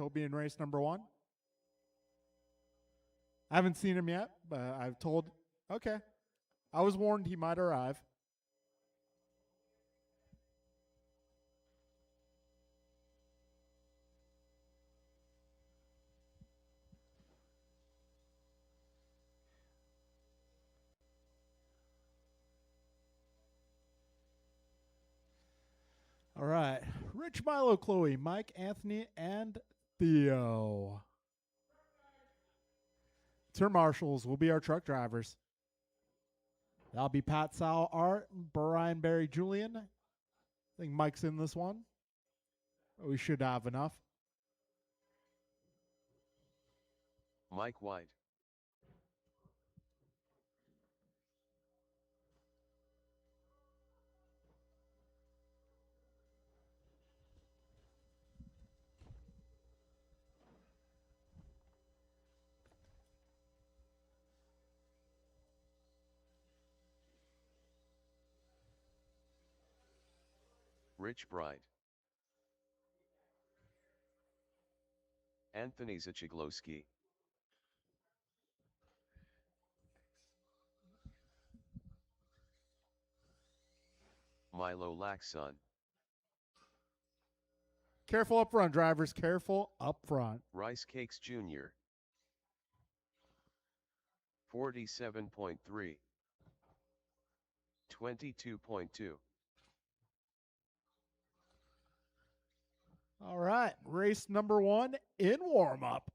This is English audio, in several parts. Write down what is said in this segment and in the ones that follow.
He'll be in race number 1. I haven't seen him yet, but I've told. Okay. I was warned he might arrive. All right. Rich, Milo, Chloe, Mike, Anthony, and Theo. Turn marshals will be our truck drivers. That'll be Pat, Sal, Art, Brian, Barry, Julian. I think Mike's in this one. We should have enough. Mike White. Rich Bright. Anthony Zachiglowski. Milo Laxon. Careful up front, drivers. Careful up front. Rice Cakes Jr. 47.3. 22.2. All right. Race number 1 in warm-up.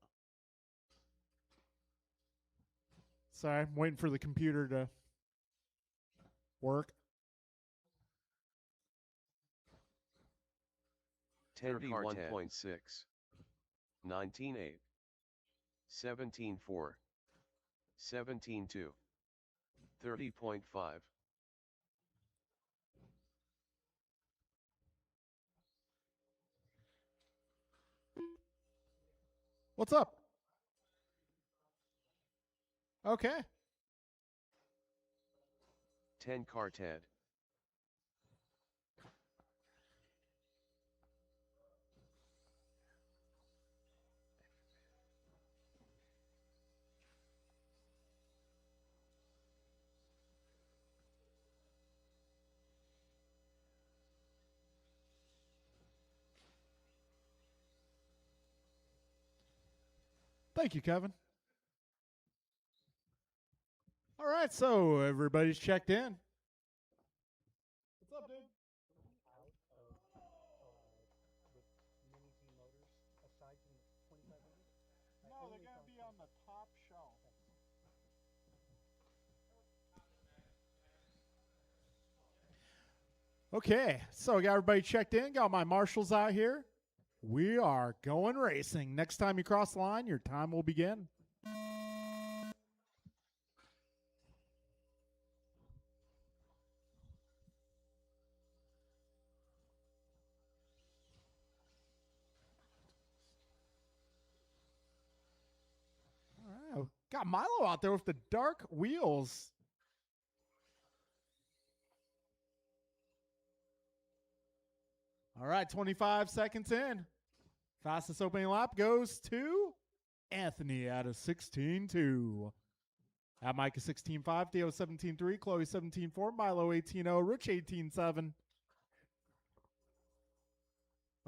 Sorry, I'm waiting for the computer to work. 10D1.6. 19.8. 17.4. 17.2. 30.5. What's up? Okay. 10 car Ted. Thank you, Kevin. All right, so everybody's checked in. What's up, dude? No, they're going to be on the top shelf. Okay, so got everybody checked in. Got my marshals out here. We are going racing. Next time you cross the line, your time will begin. All right, got Milo out there with the dark wheels. All right, 25 seconds in. Fastest opening lap goes to Anthony at a 16.2. At Mike a 16.5, Theo 17.3, Chloe 17.4, Milo 18.0, Rich 18.7.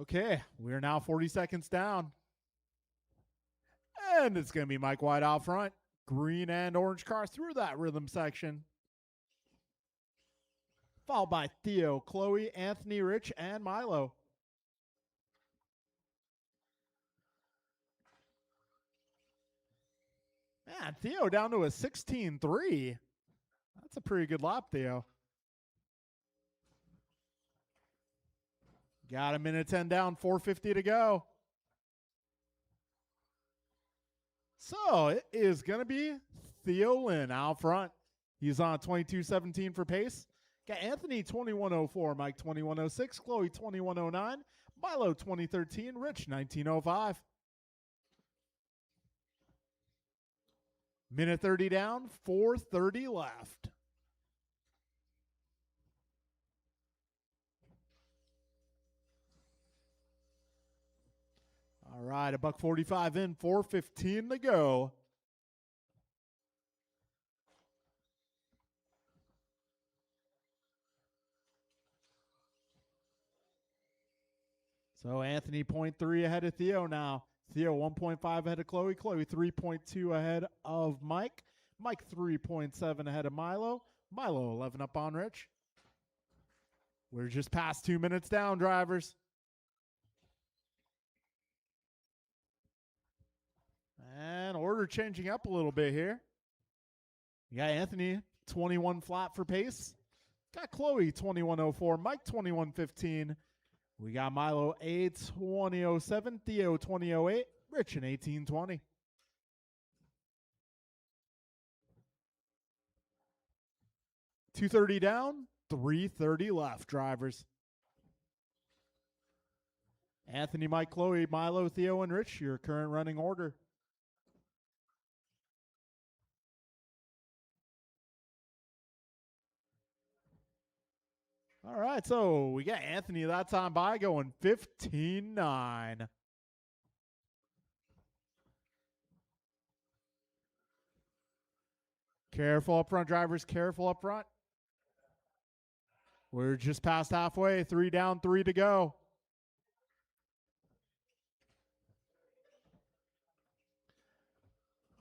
Okay, we're now 40 seconds down. And it's going to be Mike White out front. Green and orange car through that rhythm section. Followed by Theo, Chloe, Anthony, Rich, and Milo. Man, Theo down to a 16.3. That's a pretty good lap, Theo. Got a minute 10 down, 4:50 to go. So it is going to be Theo Lynn out front. He's on 22.17 for pace. Got Anthony 21.04, Mike 21.06, Chloe 21.09, Milo 20.13, Rich 19.05. Minute 30 down, 4:30 left. All All right, $1.45 in, 4:15 to go. So Anthony 0.3 ahead of Theo now. Theo 1.5 ahead of Chloe. Chloe 3.2 ahead of Mike. Mike 3.7 ahead of Milo. Milo 11 up on Rich. We're just past 2 minutes down, drivers. And order changing up a little bit here. You got Anthony 21 flat for pace. Got Chloe 21.04. Mike 21.15. We got Milo A 20.07. Theo 20.08. Rich in 18.20. $230 down, $330 left, drivers. Anthony, Mike, Chloe, Milo, Theo, and Rich, your current running order. All right, so we got Anthony that time by going 15.9. Careful up front, drivers. Careful up front. We're just past halfway. 3 down, 3 to go.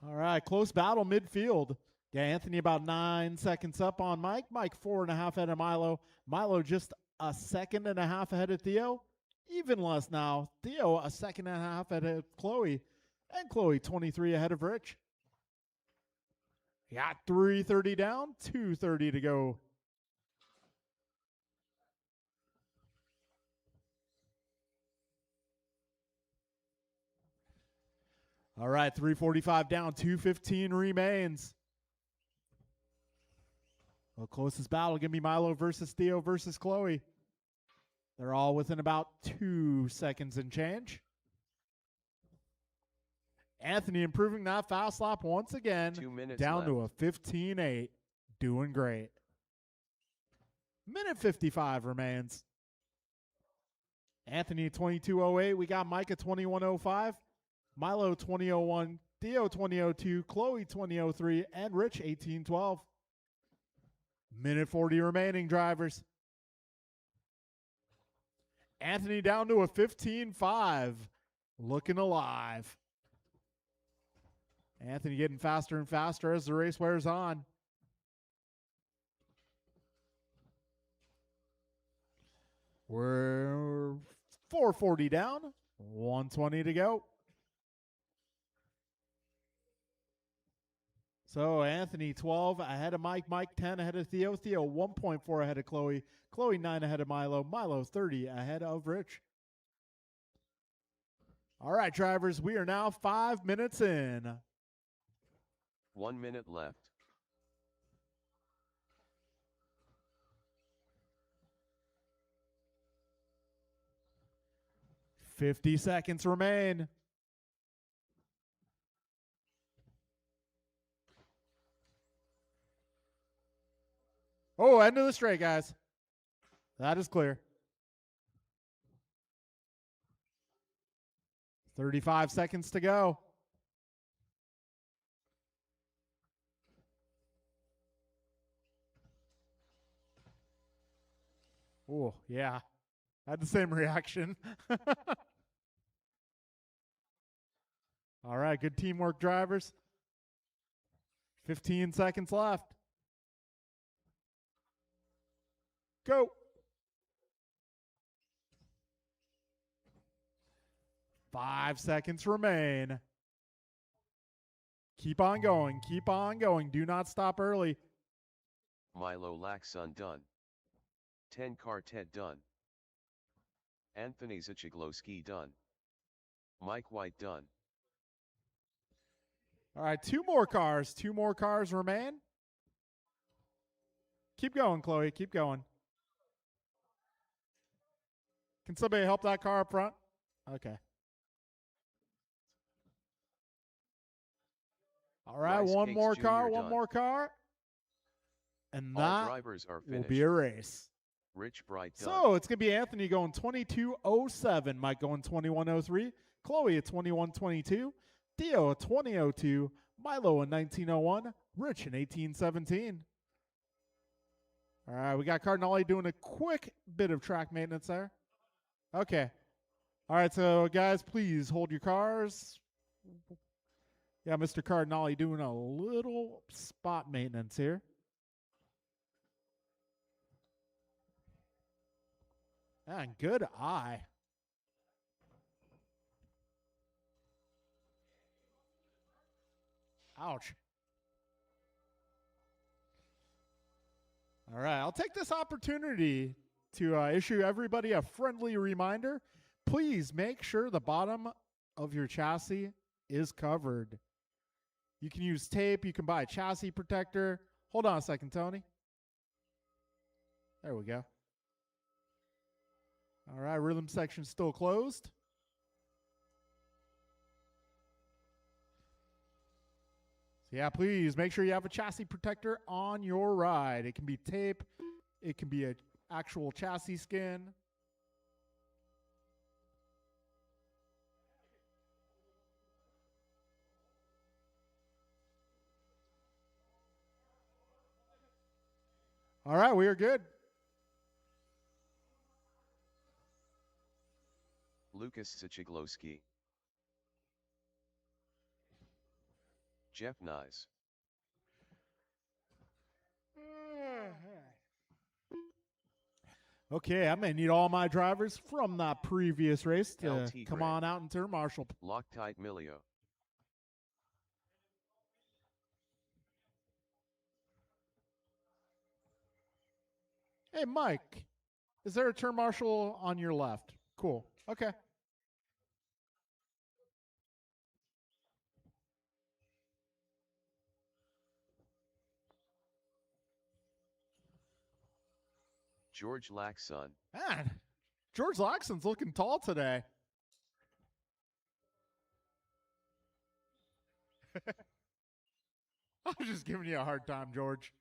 All right, close battle midfield. Yeah, Anthony about 9 seconds up on Mike. Mike 4.5 ahead of Milo. Milo just a 2.5 ahead of Theo. Even less now. Theo a 2.5 ahead of Chloe. And Chloe 23 ahead of Rich. Got 3:30 down, 2:30 to go. All right, 3:45 down, 2:15 remains. Well, closest battle going to be Milo versus Theo versus Chloe. They're all within about 2 seconds and change. Anthony improving that fast lap once again. 2 minutes down left. to a 15.8. Doing great. Minute 55 remains. Anthony 22.08. We got Micah 21.05. Milo 20.01. Theo 20.02. Chloe 20.03. And Rich 18.12. Minute 40 remaining, drivers. Anthony down to a 15.5. Looking alive. Anthony getting faster and faster as the race wears on. We're 4:40 down, 1:20 to go. So Anthony 12 ahead of Mike. Mike 10 ahead of Theo. Theo 1.4 ahead of Chloe. Chloe 9 ahead of Milo. Milo 30 ahead of Rich. All right, drivers, we are now 5 minutes in. 1 minute left. $50 seconds remain. Oh, end of the straight, guys. That is clear. 35 seconds to go. Oh, yeah. I had the same reaction. All right, good teamwork, drivers. 15 seconds left. Go. 5 seconds remain. Keep on going. Keep on going. Do not stop early. Milo Laxon done. 10 Quartet done. Anthony Zachiglowski done. Mike White done. All right, 2 more cars. 2 more cars remain. Keep going, Chloe. Keep going. Can somebody help that car up front? Okay. All right, Rice one Cakes more Jr. car, one done. more car. And All that drivers are will finished. be a race. Rich Bright done. So it's going to be Anthony going 22.07, Mike going 21.03, Chloe a 2122, Theo a 2002, Milo a 1901, Rich in 1817. All right, we got Cardinale doing a quick bit of track maintenance there. Okay. All right, so guys, please hold your cars. Yeah, Mr. Cardinale doing a little spot maintenance here. And good eye. Ouch. All right, I'll take this opportunity to issue everybody a friendly reminder. Please make sure the bottom of your chassis is covered. You can use tape. You can buy a chassis protector. Hold on a second, Tony. There we go. All right, rhythm section still closed. So yeah, please make sure you have a chassis protector on your ride. It can be tape. It can be an actual chassis skin. All right, we are good. Lucas Sichiglowski. Jeff Nyes. Okay, I'm going to need all my drivers from that previous race to LT come Grant. on out and turn marshal. Loctite Milio. Hey, Mike, is there a turn marshal on your left? Cool. Okay. George Laxon. Man, George Laxon's looking tall today. I was just giving you a hard time, George.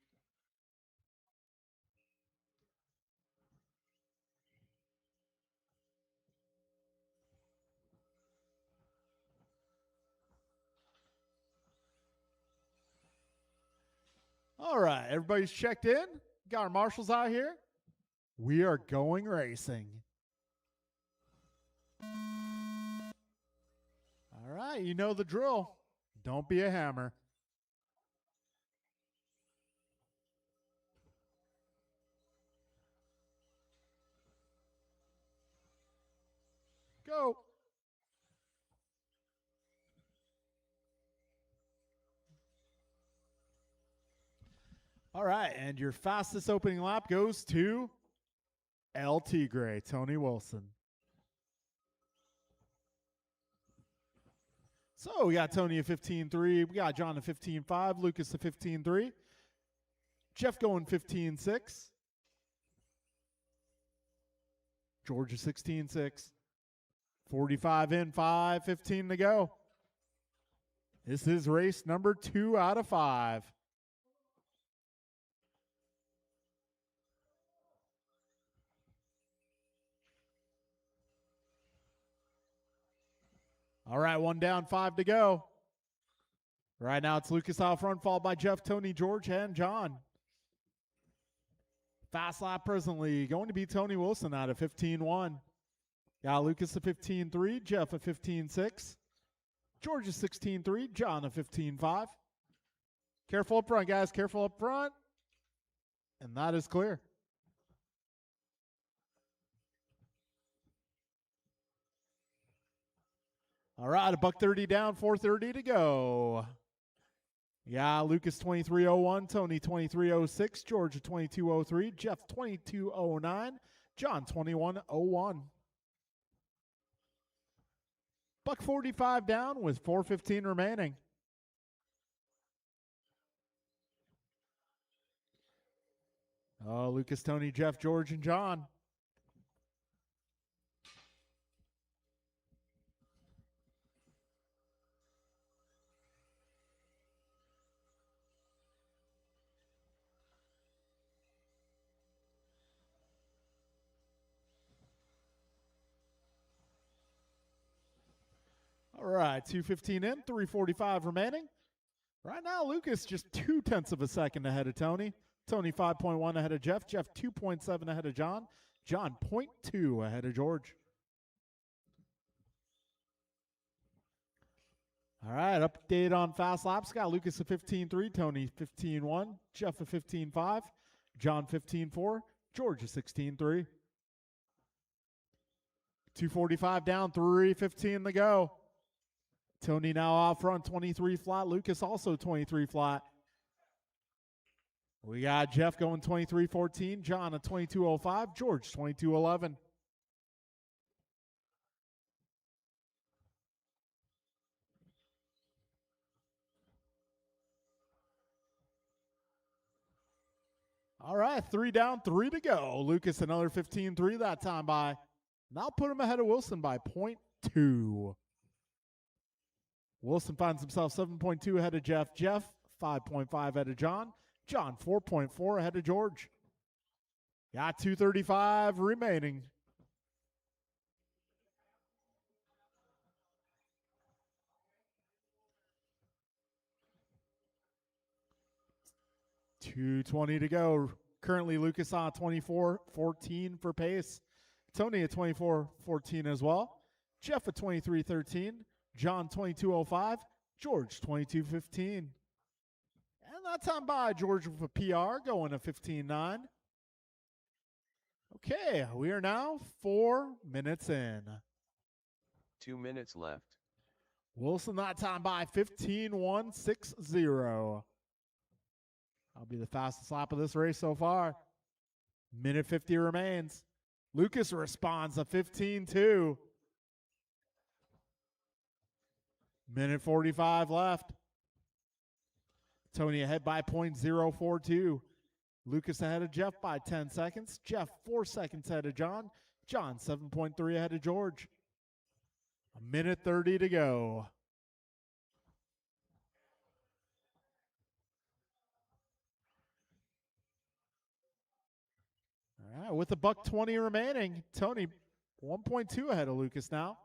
All right, everybody's checked in. Got our marshals out here. We are going racing. All right, you know the drill. Don't be a hammer. Go. All right, and your fastest opening lap goes to El Tigre, Tony Wilson. So we got Tony at 15.3. We got John at 15.5. Lucas at 15.3. Jeff going 15.6. Georgia 16.6. 45 in, 5:15 to go. This is race number 2 out of 5. All right, 1 down, 5 to go. Right now it's Lucas out front, followed by Jeff, Tony, George, and John. Fast lap presently going to be Tony Wilson out of 15.1. Got Lucas at 15.3, Jeff at 15.6, George at 16.3, John at 15.5. Careful up front, guys. Careful up front. And that is clear. All right, $1:30 down, 4:30 to go. Yeah, Lucas 23.01, Tony 23.06, George 22.03, Jeff 22.09, John 21.01. $1:45 down with 4:15 remaining. Oh, Lucas, Tony, Jeff, George, and John. All right, 2:15 in, 3:45 remaining. Right now, Lucas just 0.2 of a second ahead of Tony. Tony 5.1 ahead of Jeff. Jeff 2.7 ahead of John. John 0.2 ahead of George. All right, update on fast laps. Got Lucas at 15.3, Tony 15.1, Jeff at 15.5, John 15.4, George at 16.3. 2:45 down, 3:15 to go. Tony now out front, 23 flat. Lucas also 23 flat. We got Jeff going 23.14, John at 22.05, George 22.11. All right, 3 down, 3 to go. Lucas another 15.3 that time by. Now put him ahead of Wilson by 0.2. Wilson finds himself 7.2 ahead of Jeff. Jeff 5.5 ahead of John. John 4.4 ahead of George. Got 2:35 remaining. $2:20 to go. Currently, Lucas on 24.14 for pace. Tony at 24.14 as well. Jeff at 23.13. John 22.05. George 22.15. And that time by George with a PR going to 15.9. Okay, we are now 4 minutes in. 2 minutes left. Wilson that time by 15.160. That'll be the fastest lap of this race so far. Minute 50 remains. Lucas responds to 15.2. Minute 45 left. Tony ahead by 0.042. Lucas ahead of Jeff by 10 seconds. Jeff 4 seconds ahead of John. John 7.3 ahead of George. A minute 30 to go. All right, with a $1:20 remaining, Tony 1.2 ahead of Lucas now.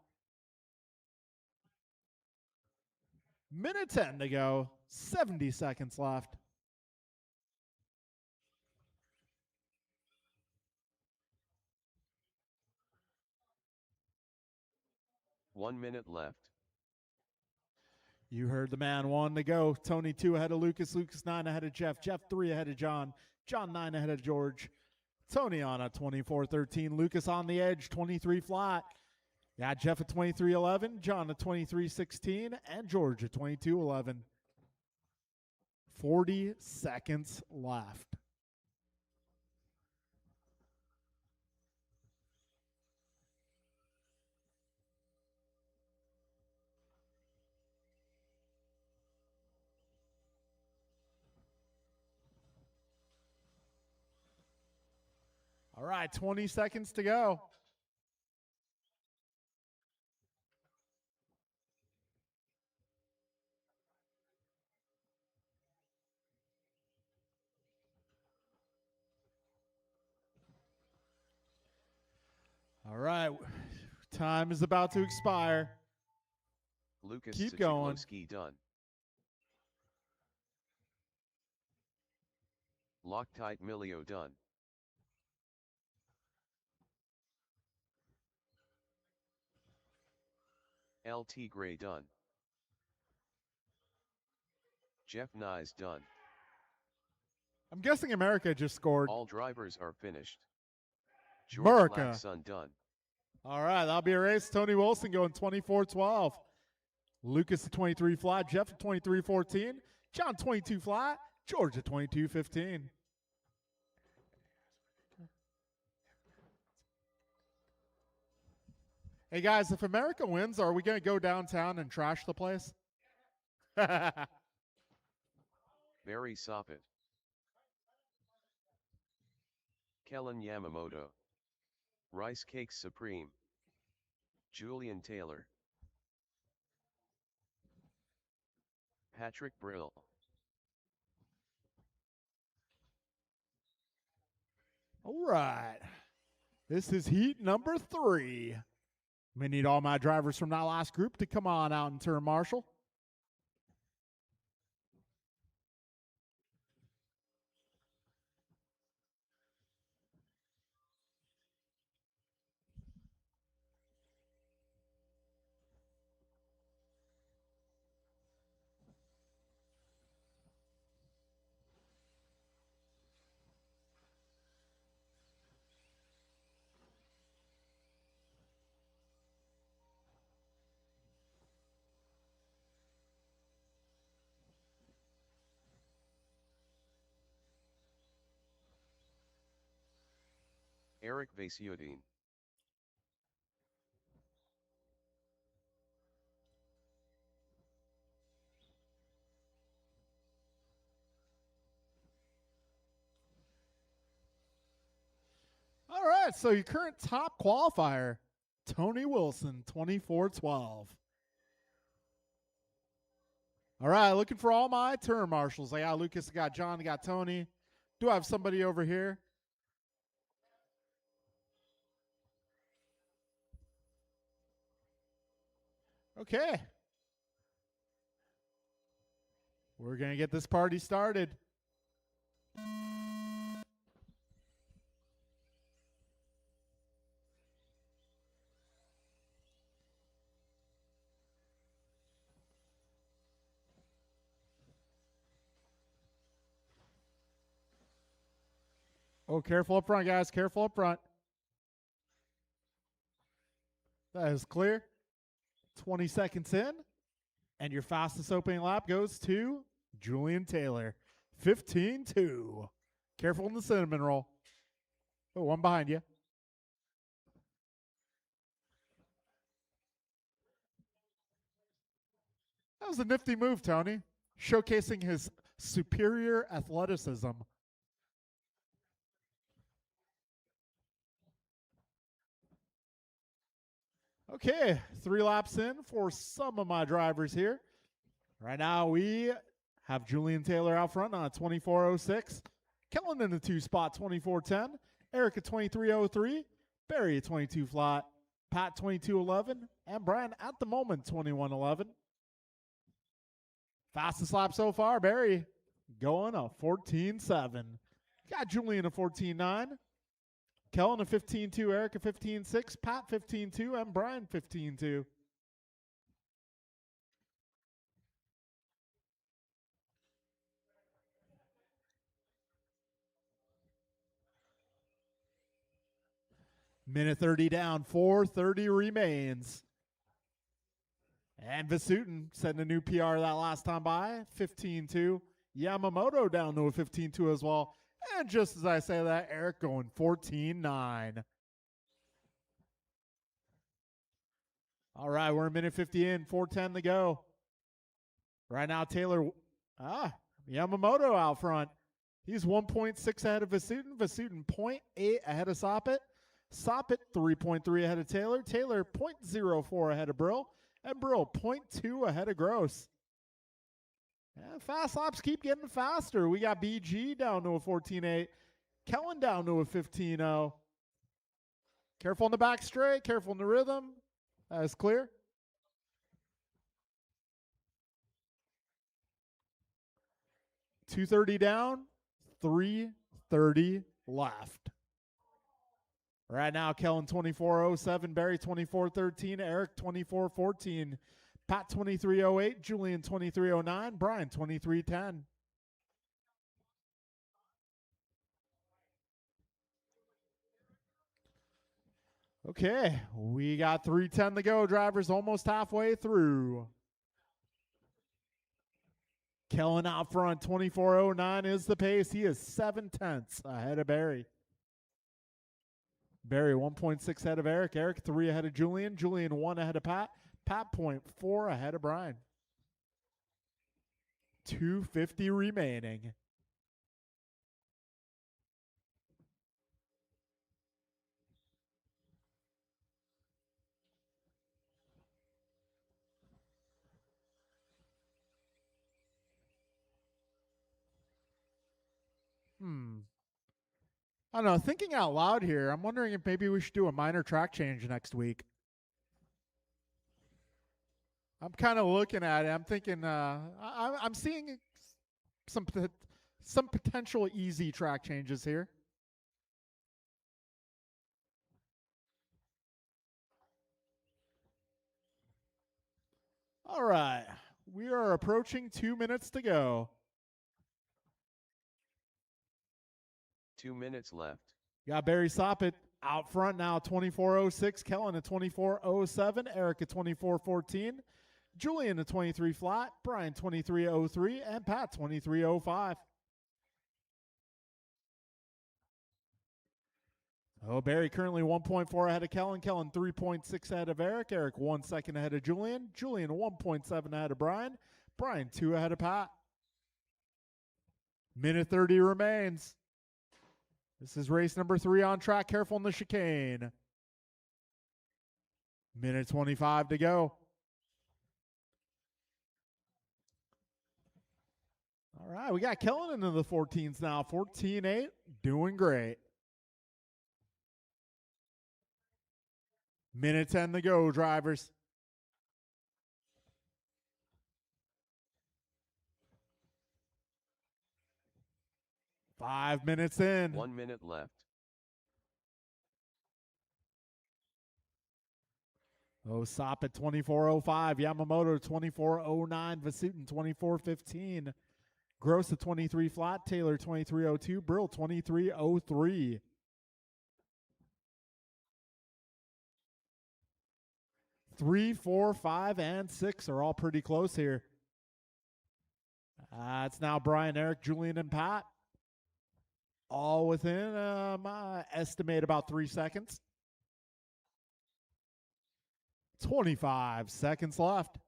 Minute 10 to go. 70 seconds left. One minute left. You heard the man. 1 to go. Tony 2 ahead of Lucas. Lucas 9 ahead of Jeff. Jeff 3 ahead of John. John 9 ahead of George. Tony on a 24.13. Lucas on the edge, 23 flat. Got Jeff at 23.11. John at 23.16. And George at 22.11. 40 seconds left. All right, 20 seconds to go. All right, time is about to expire. Lucas Keep going. Sachiklovsky done. Loctite Milio done. LT Gray done. Jeff Nyes done. I'm guessing America just scored. All drivers are finished. George America. Laxon done. All right, that'll be a race. Tony Wilson going 24.12. Lucas at 23 flat. Jeff at 23.14. John 22 flat. George at 22.15. Hey guys, if America wins, are we going to go downtown and trash the place? Barry Soppet. Kellen Yamamoto. Rice Cakes Supreme. Julian Taylor. Patrick Brill. All right. This is heat number 3. We need all my drivers from that last group to come on out and turn marshal. Eric Vasiuddin. All right, so your current top qualifier, Tony Wilson, 2412. All right, looking for all my turn marshals. I got Lucas, I got John, I got Tony. Do I have somebody over here? Okay. We're going to get this party started. Oh, careful up front, guys. Careful up front. That is clear. 20 seconds in. And your fastest opening lap goes to Julian Taylor. 15-2. Careful in the cinnamon roll. Oh, one behind you. That was a nifty move, Tony. Showcasing his superior athleticism. Okay, 3 laps in for some of my drivers here. Right now we have Julian Taylor out front on a 24.06. Kellen in the 2 spot, 24.10. Eric at 23.03. Barry at 22 flat. Pat 22.11. And Brian at the moment 21.11. Fastest lap so far, Barry going a 14.7. Got Julian a 14.9. Kellen a 15.2, Eric a 15.6, Pat 15.2, and Brian 15.2. Minute 30 down, 4:30 remains. And Vasutin setting a new PR that last time by, 15.2. Yamamoto down to a 15.2 as well. And just as I say that, Eric going 14.9. All right, we're a minute 50 in, 4:10 to go. Right now, Taylor, Yamamoto out front. He's 1.6 ahead of Vasutin. Vasutin 0.8 ahead of Soppit. Soppit 3.3 ahead of Taylor. Taylor 0.04 ahead of Brill. And Brill 0.2 ahead of Gross. And fast laps keep getting faster. We got BG down to a 14.8. Kellen down to a 15.0. Careful in the back straight. Careful in the rhythm. That is clear. .230 down. 3:30 left. Right now, Kellen 24.07, Barry 24.13, Eric 24.14, Pat 23.08, Julian 23.09, Brian 23.10. Okay, we got 3:10 to go. Drivers almost halfway through. Kellen out front, 24.09 is the pace. He is 7/10 ahead of Barry. Barry 1.6 ahead of Eric. Eric 3 ahead of Julian. Julian 1 ahead of Pat. Pat 0.4 ahead of Brian. 2:50 remaining. I don't know. Thinking out loud here, I'm wondering if maybe we should do a minor track change next week. I'm kind of looking at it. I'm thinking I'm seeing some potential easy track changes here. All right. We are approaching 2 minutes to go. 2 minutes left. Got Barry Soppet out front now, 24.06. Kellen at 24.07. Eric at 24.14. Julian at 23 flat. Brian 23.03. And Pat 23.05. Oh, Barry currently 1.4 ahead of Kellen. Kellen 3.6 ahead of Eric. Eric 1 second ahead of Julian. Julian 1.7 ahead of Brian. Brian 2 ahead of Pat. Minute 30 remains. This is race number 3 on track. Careful in the chicane. Minute 25 to go. All right, we got Kellen into the 14s now. 14.8, doing great. Minute 10 to go, drivers. Five minutes in. 1 minute left. Osop at 24.05. Yamamoto 24.09. Vasutin 24.15. Gross at 23 flat. Taylor 23.02. Brill 23.03. Three, 4, 5, and 6 are all pretty close here. It's now Brian, Eric, Julian, and Pat. All within my estimate about 3 seconds. 25 seconds left.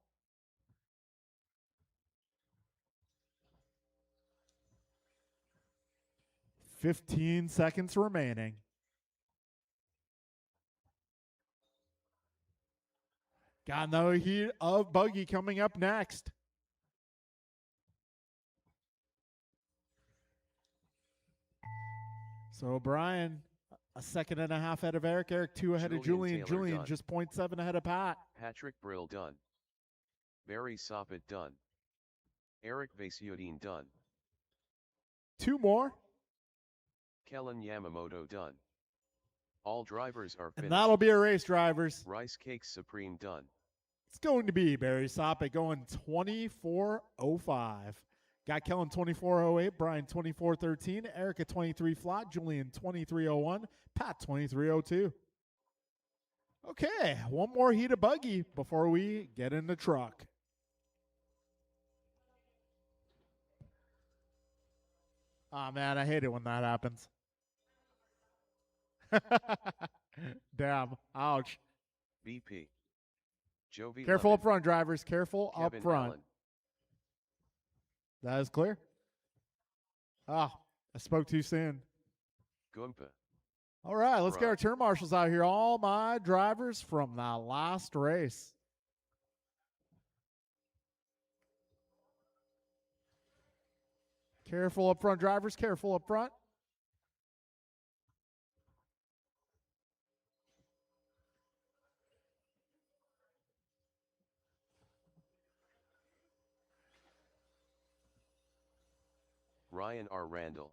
$15 seconds remaining. Got no heat of buggy coming up next. So Brian, a second and a half ahead of Eric. Eric 2 ahead of Julian. Taylor Julian done. just 0.7 ahead of Pat. Patrick Brill done. Barry Soppet done. Eric Vasutin done. 2 more. Kellen Yamamoto done. All drivers are finished. And that'll be a race, drivers. Rice Cakes Supreme done. It's going to be Barry Soppet going 24.05. Got Kellen 24.08, Brian 24.13, Eric at 23 flat, Julian 23.01, Pat 23.02. Okay, one more heat of buggy before we get in the truck. Oh, man, I hate it when that happens. Damn, ouch. BP. Jovi Careful Lemon. up front, drivers. Careful Kevin up front. Allen. That is clear. I spoke too soon. Goompa. All right, let's get Right. our turn marshals out here. All my drivers from that last race. Careful up front, drivers. Careful up front. Ryan R. Randall.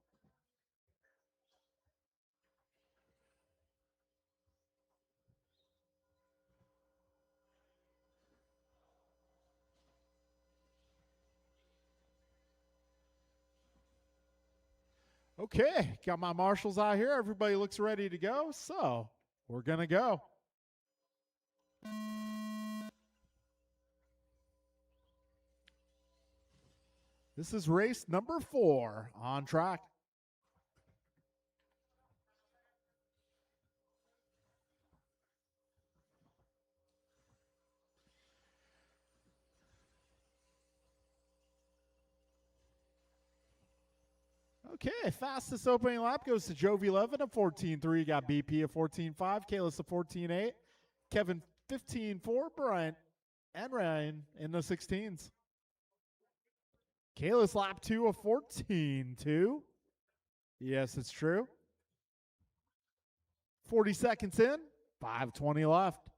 Okay, got my marshals out here. Everybody looks ready to go, so we're going to go. This is race number 4 on track. Okay, fastest opening lap goes to Jovi 11 at 14.3. Got BP at 14.5. Kalis at 14.8. Kevin 15.4. Bryant and Ryan in the 16s. Kalis lap 2 of 14.2. Yes, it's true. 40 seconds in. 5:20 left.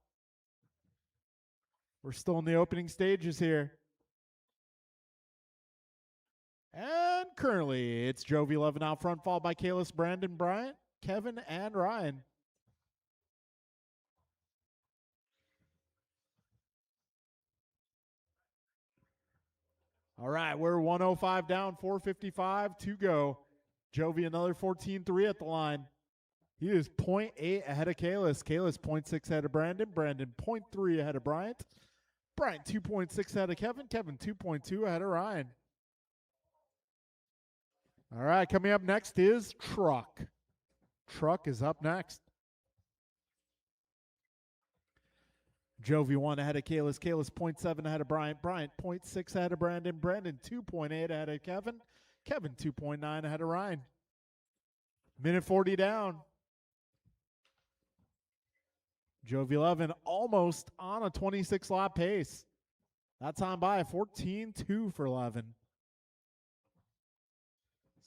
We're still in the opening stages here. And currently, it's Jovi 11 out front, followed by Kalis, Brandon, Bryant, Kevin, and Ryan. All right, we're 105 down, 4:55 to go. Jovi another 14-3 at the line. He is 0.8 ahead of Kalis. Kalis 0.6 ahead of Brandon. Brandon 0.3 ahead of Bryant. Bryant 2.6 ahead of Kevin. Kevin 2.2 ahead of Ryan. All right, coming up next is Truck. Truck is up next. Jovi 1 ahead of Kalis. Kalis 0.7 ahead of Bryant. Bryant 0.6 ahead of Brandon. Brandon 2.8 ahead of Kevin. Kevin 2.9 ahead of Ryan. Minute 40 down. Jovi 11 almost on a 26-lap pace. That time by 14-2 for 11.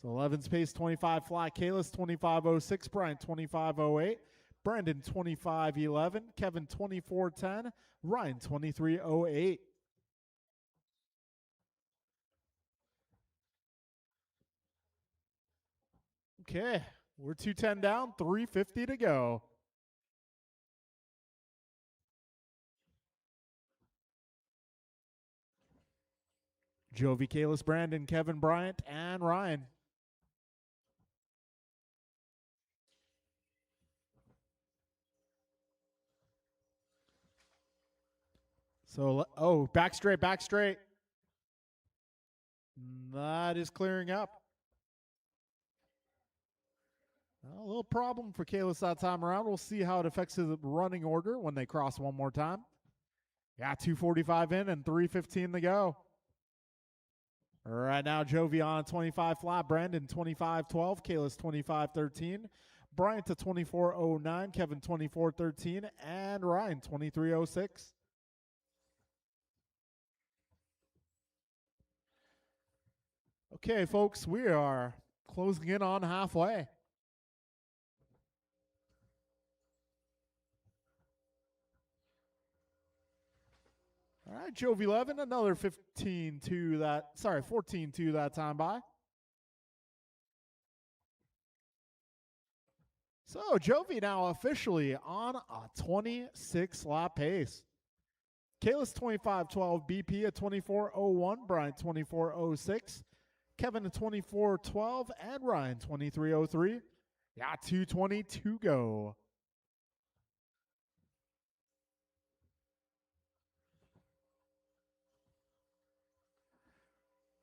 So 11's pace 25 flat. Kalis 25.06. Bryant 25.08. Brandon 25.11. Kevin 24.10. Ryan 23.08. Okay, we're 2:10 down, 3:50 to go. Jovi, Kalis, Brandon, Kevin, Bryant, and Ryan. So, back straight, back straight. That is clearing up. A little problem for Kalis that time around. We'll see how it affects his running order when they cross one more time. Yeah, 2:45 in and 3:15 to go. Right now, Jovi on 25 flat. Brandon 25.12. Kalis 25.13. Bryant to 24.09. Kevin 24.13. And Ryan 23.06. Okay, folks, we are closing in on halfway. All right, Jovi 11, another 14-2 that time by. So Jovi now officially on a 26-lap pace. Kalis 25.12, BP at 24.01, Bryant 24.06, Kevin at 24.12, and Ryan 23.03. Yeah, 2:20 to go.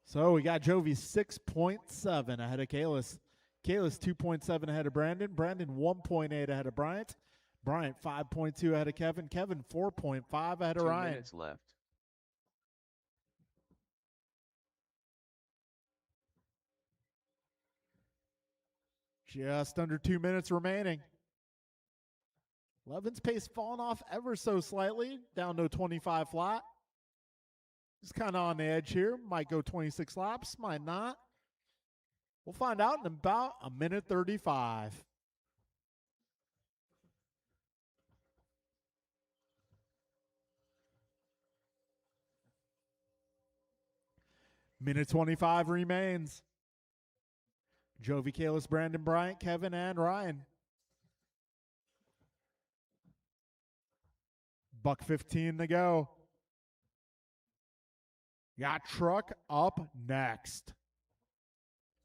So we got Jovi 6.7 ahead of Kalis. Kalis 2.7 ahead of Brandon. Brandon 1.8 ahead of Bryant. Bryant 5.2 ahead of Kevin. Kevin 4.5 ahead of Ryan. 2 minutes left. Just under 2 minutes remaining. 11's pace falling off ever so slightly, down to 25 flat. Just kind of on the edge here. Might go 26 laps, might not. We'll find out in about a minute 35. Minute 25 remains. Jovi, Kalis, Brandon, Bryant, Kevin, and Ryan. Buck 15 to go. Got Truck up next.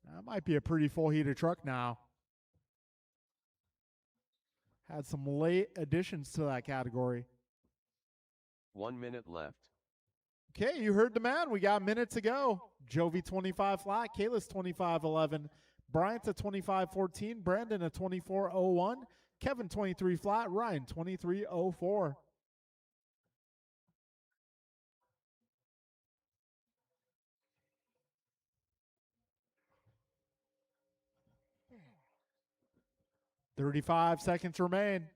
That might be a pretty full heated truck now. Had some late additions to that category. 1 minute left. Okay, you heard the man. We got a minute to go. Jovi 25 flat, Kalis 25.11, Bryant at 25.14, Brandon at 24.01, Kevin 23 flat, Ryan 23.04. "35 seconds remain.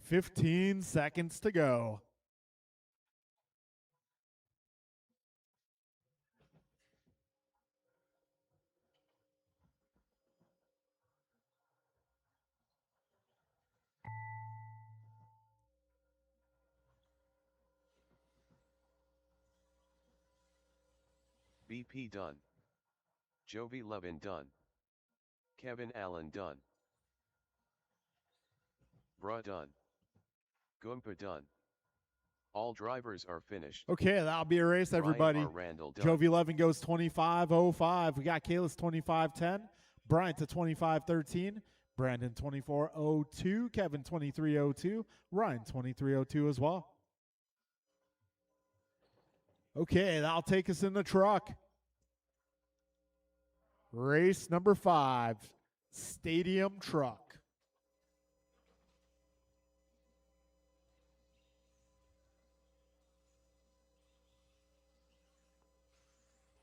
15 seconds to go. BP done. Jovi Levin done. Kevin Allen done. Bruh done. Goompa done. All drivers are finished. Okay, that'll be a race, Ryan everybody. R. Randall done. Jovi 11 goes 25.05. We got Kalis 25.10. Bryant to 25.13. Brandon 24.02. Kevin 23.02. Ryan 23.02 as well. Okay, that'll take us in the truck. Race number 5, Stadium Truck.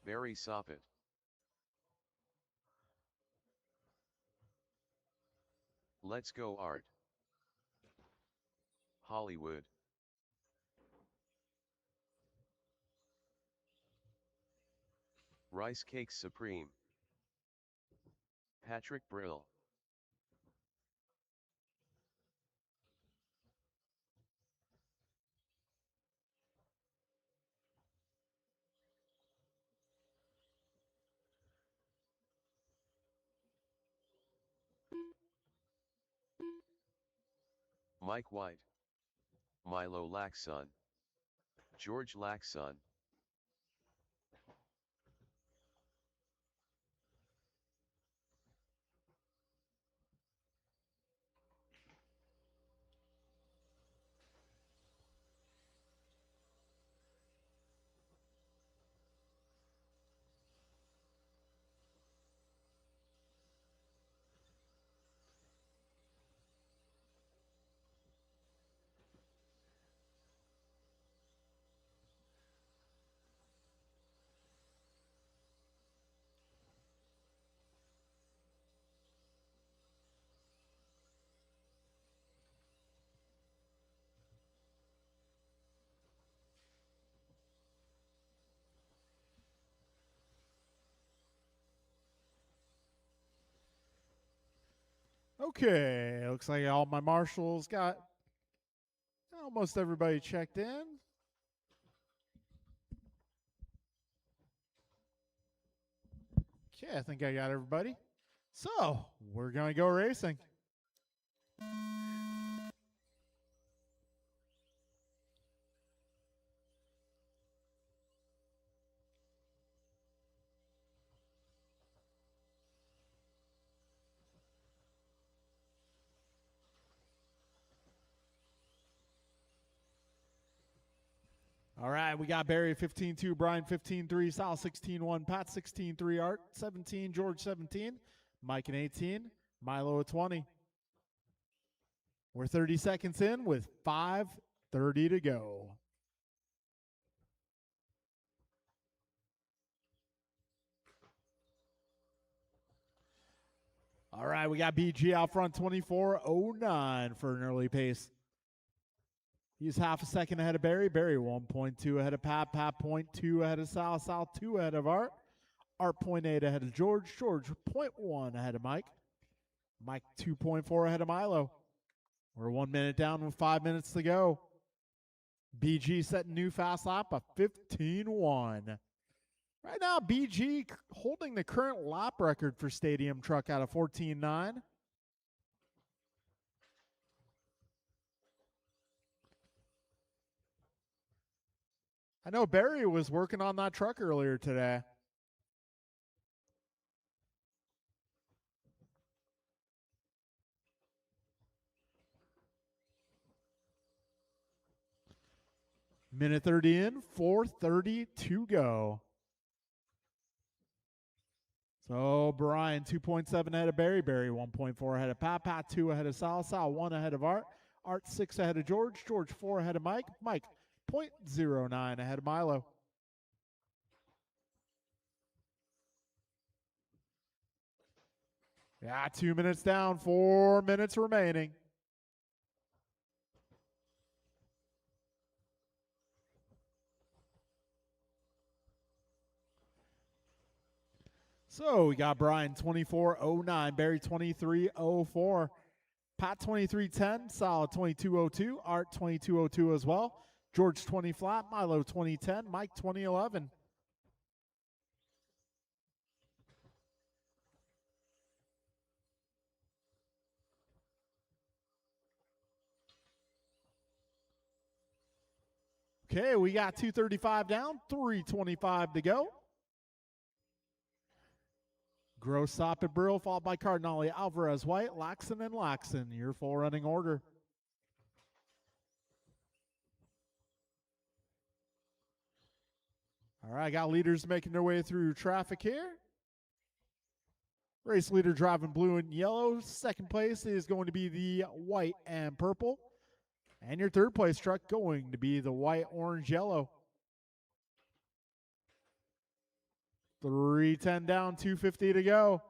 Barry Soppet. Let's go Art. Hollywood. Rice Cakes Supreme. Patrick Brill. Mike White. Milo Laxon. George Laxon. Okay, looks like all my marshals got almost everybody checked in. Okay, I think I got everybody. So, we're going to go racing. All right, we got Barry 15-2, Brian 15-3, Sal 16-1, Pat 16-3, Art 17, George 17, Mike and 18, Milo at 20. We're 30 seconds in with 5:30 to go. All right, we got BG out front 24.09 for an early pace. He's half a second ahead of Barry. Barry 1.2 ahead of Pat. Pat 0.2 ahead of Sal. Sal 2 ahead of Art. Art 0.8 ahead of George. George 0.1 ahead of Mike. Mike 2.4 ahead of Milo. We're 1 minute down with 5 minutes to go. BG setting new fast lap of 15.1. Right now, BG holding the current lap record for Stadium Truck out of 14.9. I know Barry was working on that truck earlier today. Minute 30 in, 4:30 to go. So Brian 2.7 ahead of Barry. Barry 1.4 ahead of Pat. Pat 2 ahead of Sal. Sal 1 ahead of Art. Art 6 ahead of George. George 4 ahead of Mike. Mike 0.09 ahead of Milo. Yeah, 2 minutes down, 4 minutes remaining. So we got Brian 2409, Barry 2304, Pat 2310, Sal 2202, Art 2202 as well, George 20 flat, Milo 2010, Mike 2011. Okay, we got 235 down, 325 to go. Gross, Soppet, Brill, followed by Cardinale, Alvarez, White, Laxon, and Laxon. Your full running order. All right, got leaders making their way through traffic here. Race leader driving blue and yellow. Second place is going to be the white and purple. And your third place truck going to be the white, orange, yellow. 310 down, 250 to go.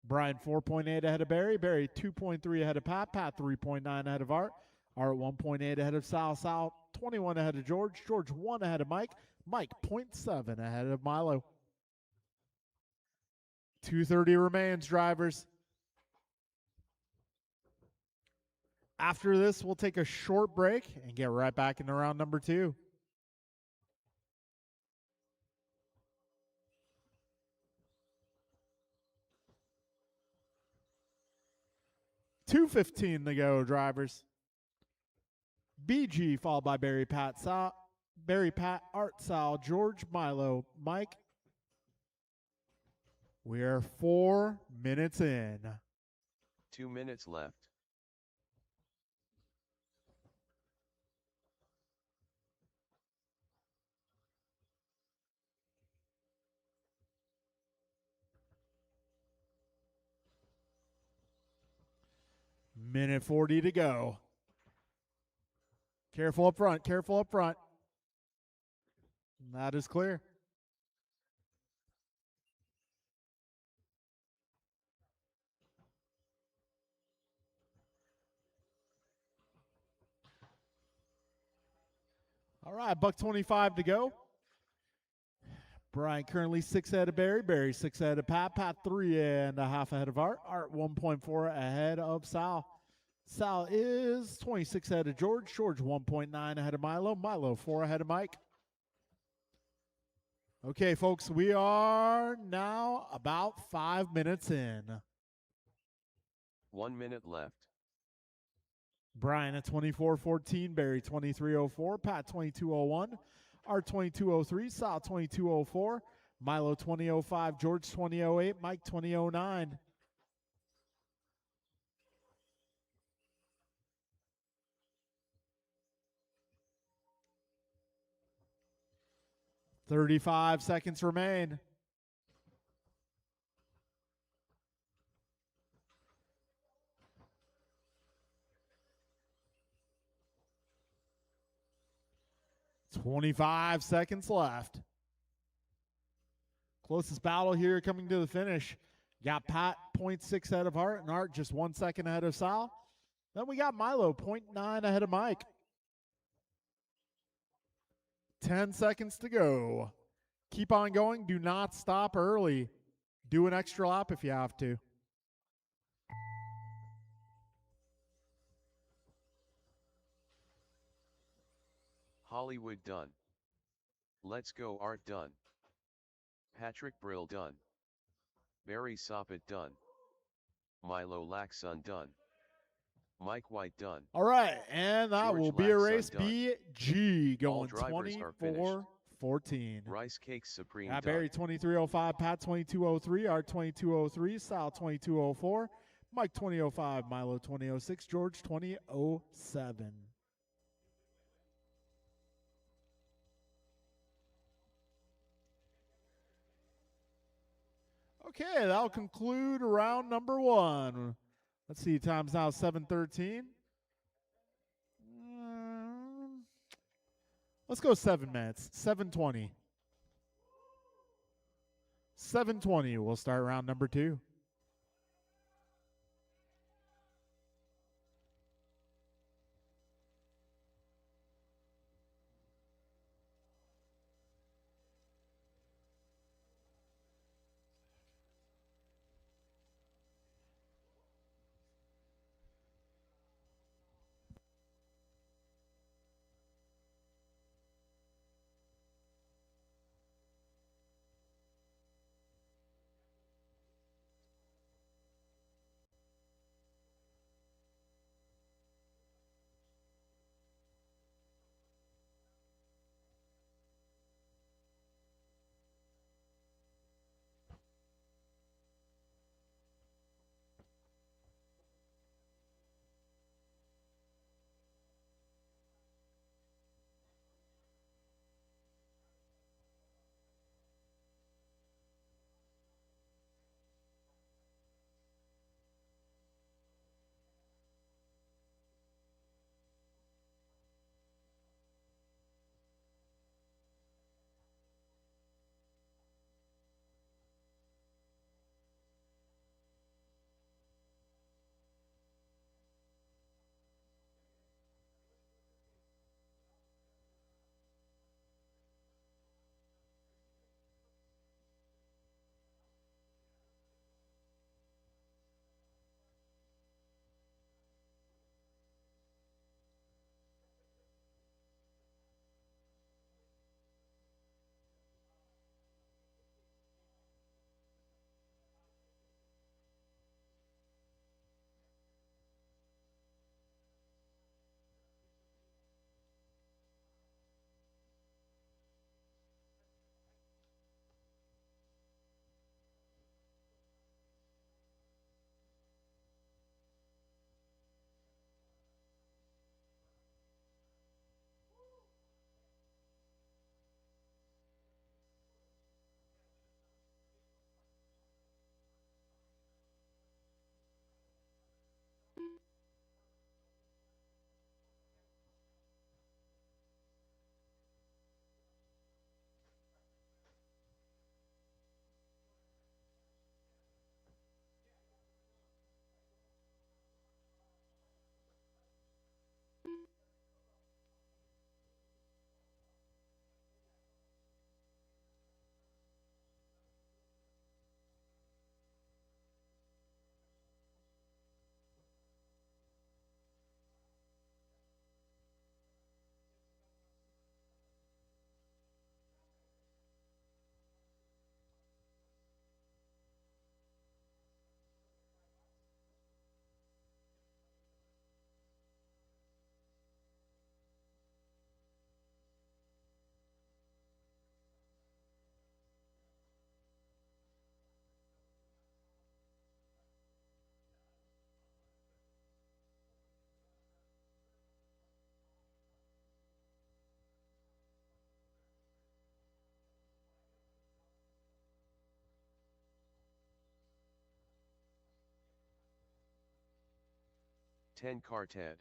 Brian 4.8 ahead of Barry. Barry 2.3 ahead of Pat. Pat 3.9 ahead of Art. Art 1.8 ahead of Sal. Sal 21 ahead of George. George 1 ahead of Mike. Mike 0.7 ahead of Milo. 230 remains, drivers. After this, we'll take a short break and get right back into round number 2. $2:15 to go, drivers. BG followed by Barry, Pat, Sal, Barry, Pat, Art, Sal, George, Milo, Mike. We are 4 minutes in. 2 minutes left. Minute 40 to go. Careful up front, careful up front. That is clear. All right, $1.25 to go. Brian currently 6 ahead of Barry. Barry 6 ahead of Pat. Pat 3.5 ahead of Art. Art 1.4 ahead of Sal. Sal is 26 ahead of George. George 1.9 ahead of Milo. Milo 4 ahead of Mike. Okay, folks, we are now about 5 minutes in. 1 minute left. Brian at 24.14, Barry 23.04, Pat 22.01, Art 22.03, Sal 22.04, Milo 20.05, George 20.08, Mike 20.09. $35 seconds remain. $25 seconds left. Closest battle here coming to the finish. Got Pat 0.6 ahead of Art, and Art just 1 second ahead of Sal. Then we got Milo 0.9 ahead of Mike. 10 seconds to go. Keep on going. Do not stop early. Do an extra lap if you have to. Hollywood done. Let's Go Art done. Patrick Brill done. Barry Soppet done. Milo Laxon done. Mike White done. All right, and that George will be a Laxon race done. BG All going drivers are finished. 24-14. Rice Cakes Supreme At done. Barry 23.05, Pat 22.03, Art 22.03, Sal 22.04, Mike 20.05, Milo 20.06, George 20.07. Okay, that'll conclude round number 1. Let's see, time's now 7:13. Let's go 7 minutes, 7:20. 7:20, we'll start round number 2. 10 Carted.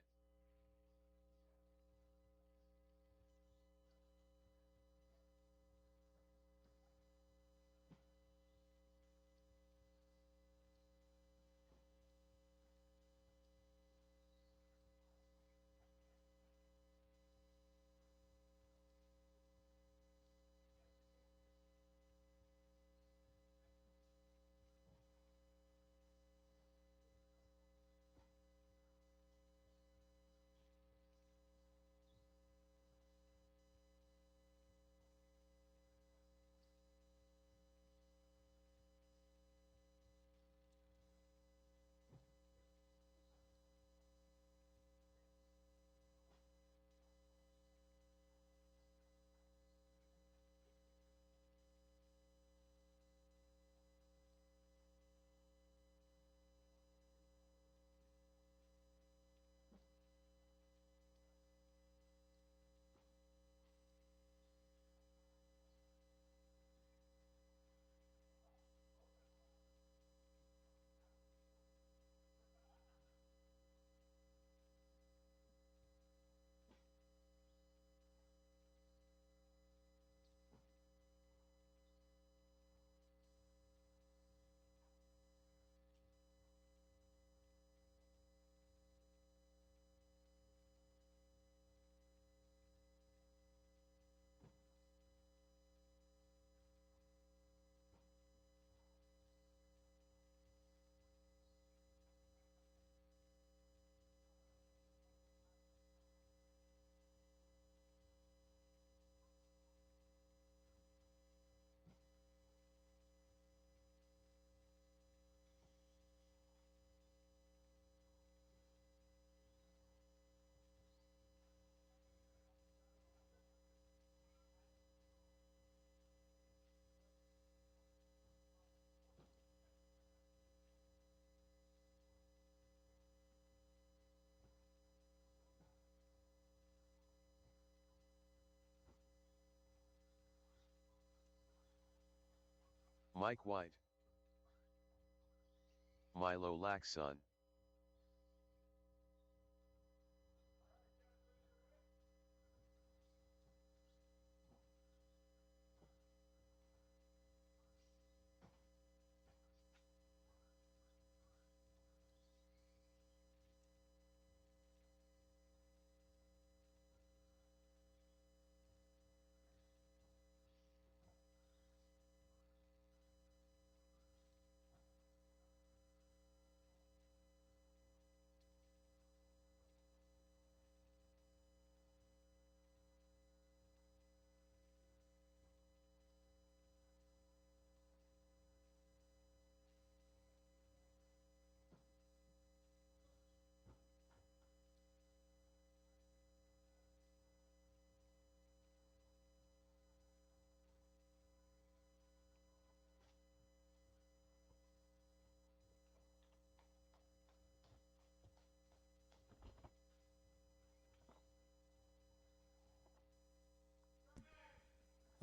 Mike White. Milo Laxon.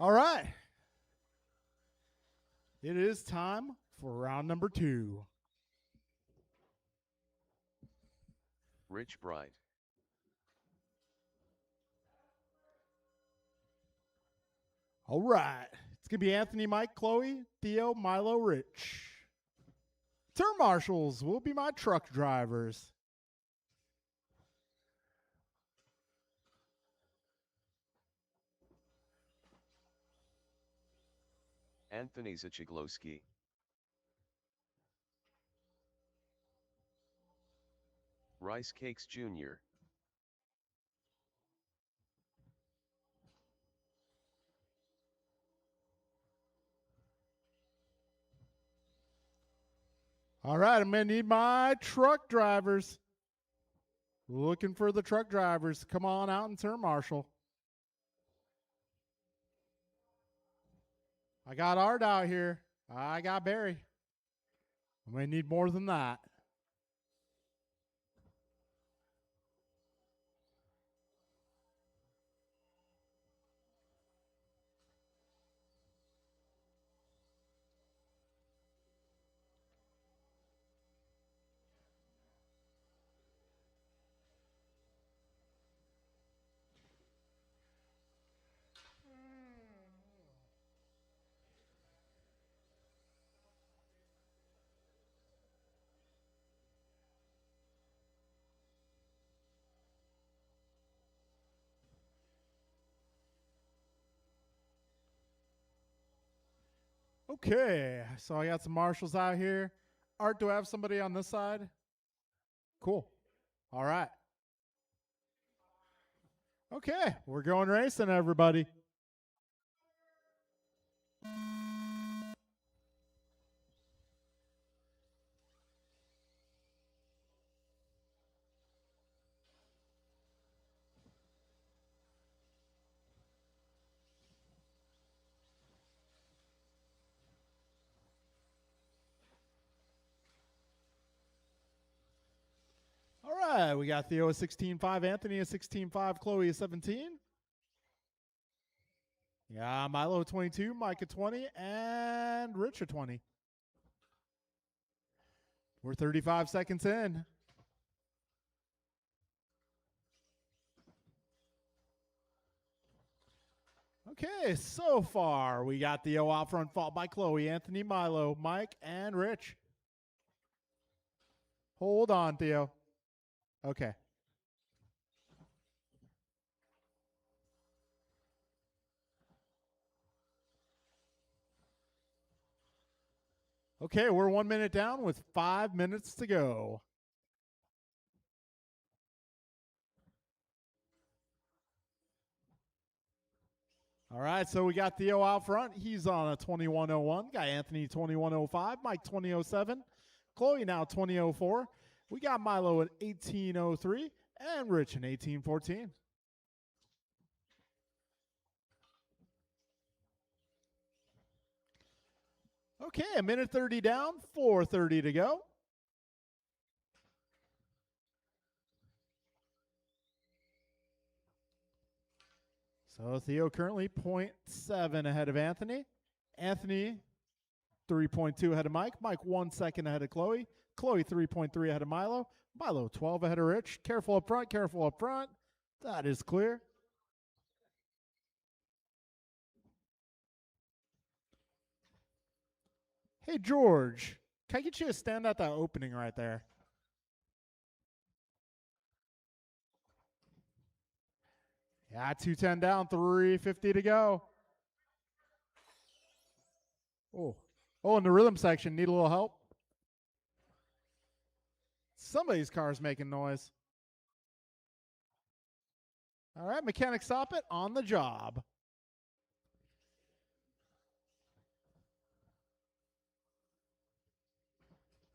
All right. It is time for round number 2. Rich Bright. All right. It's going to be Anthony, Mike, Chloe, Theo, Milo, Rich. Turn marshals will be my truck drivers. Anthony Zachiglowski. Rice Cakes Jr. All right, I'm going to need my truck drivers. Looking for the truck drivers. Come on out and turn marshal. I got Art out here. I got Barry. I'm going to need more than that. Okay, so I got some marshals out here. Art, do I have somebody on this side? Cool. All right. Okay, we're going racing, everybody. All right, we got Theo at 16.5, Anthony at 16.5, Chloe at 17. Yeah, Milo at 22, Mike at 20, and Rich at 20. We're 35 seconds in. Okay, so far we got Theo out front, followed by Chloe, Anthony, Milo, Mike, and Rich. Hold on, Theo. Okay. Okay, we're 1 minute down with 5 minutes to go. All right, so we got Theo out front. He's on a 21.01. Got Anthony 21.05, Mike 20.07, Chloe now 20.04. We got Milo at 18.03 and Rich in 18.14. Okay, a minute 30 down, 4:30 to go. So Theo currently 0.7 ahead of Anthony. Anthony 3.2 ahead of Mike. Mike 1 second ahead of Chloe. Chloe 3.3 ahead of Milo. Milo 12 ahead of Rich. Careful up front, careful up front. That is clear. Hey, George, can I get you to stand at that opening right there? Yeah, 210 down, 350 to go. Oh, in the rhythm section, need a little help? Somebody's car is making noise. All right, mechanic, stop it. On the job.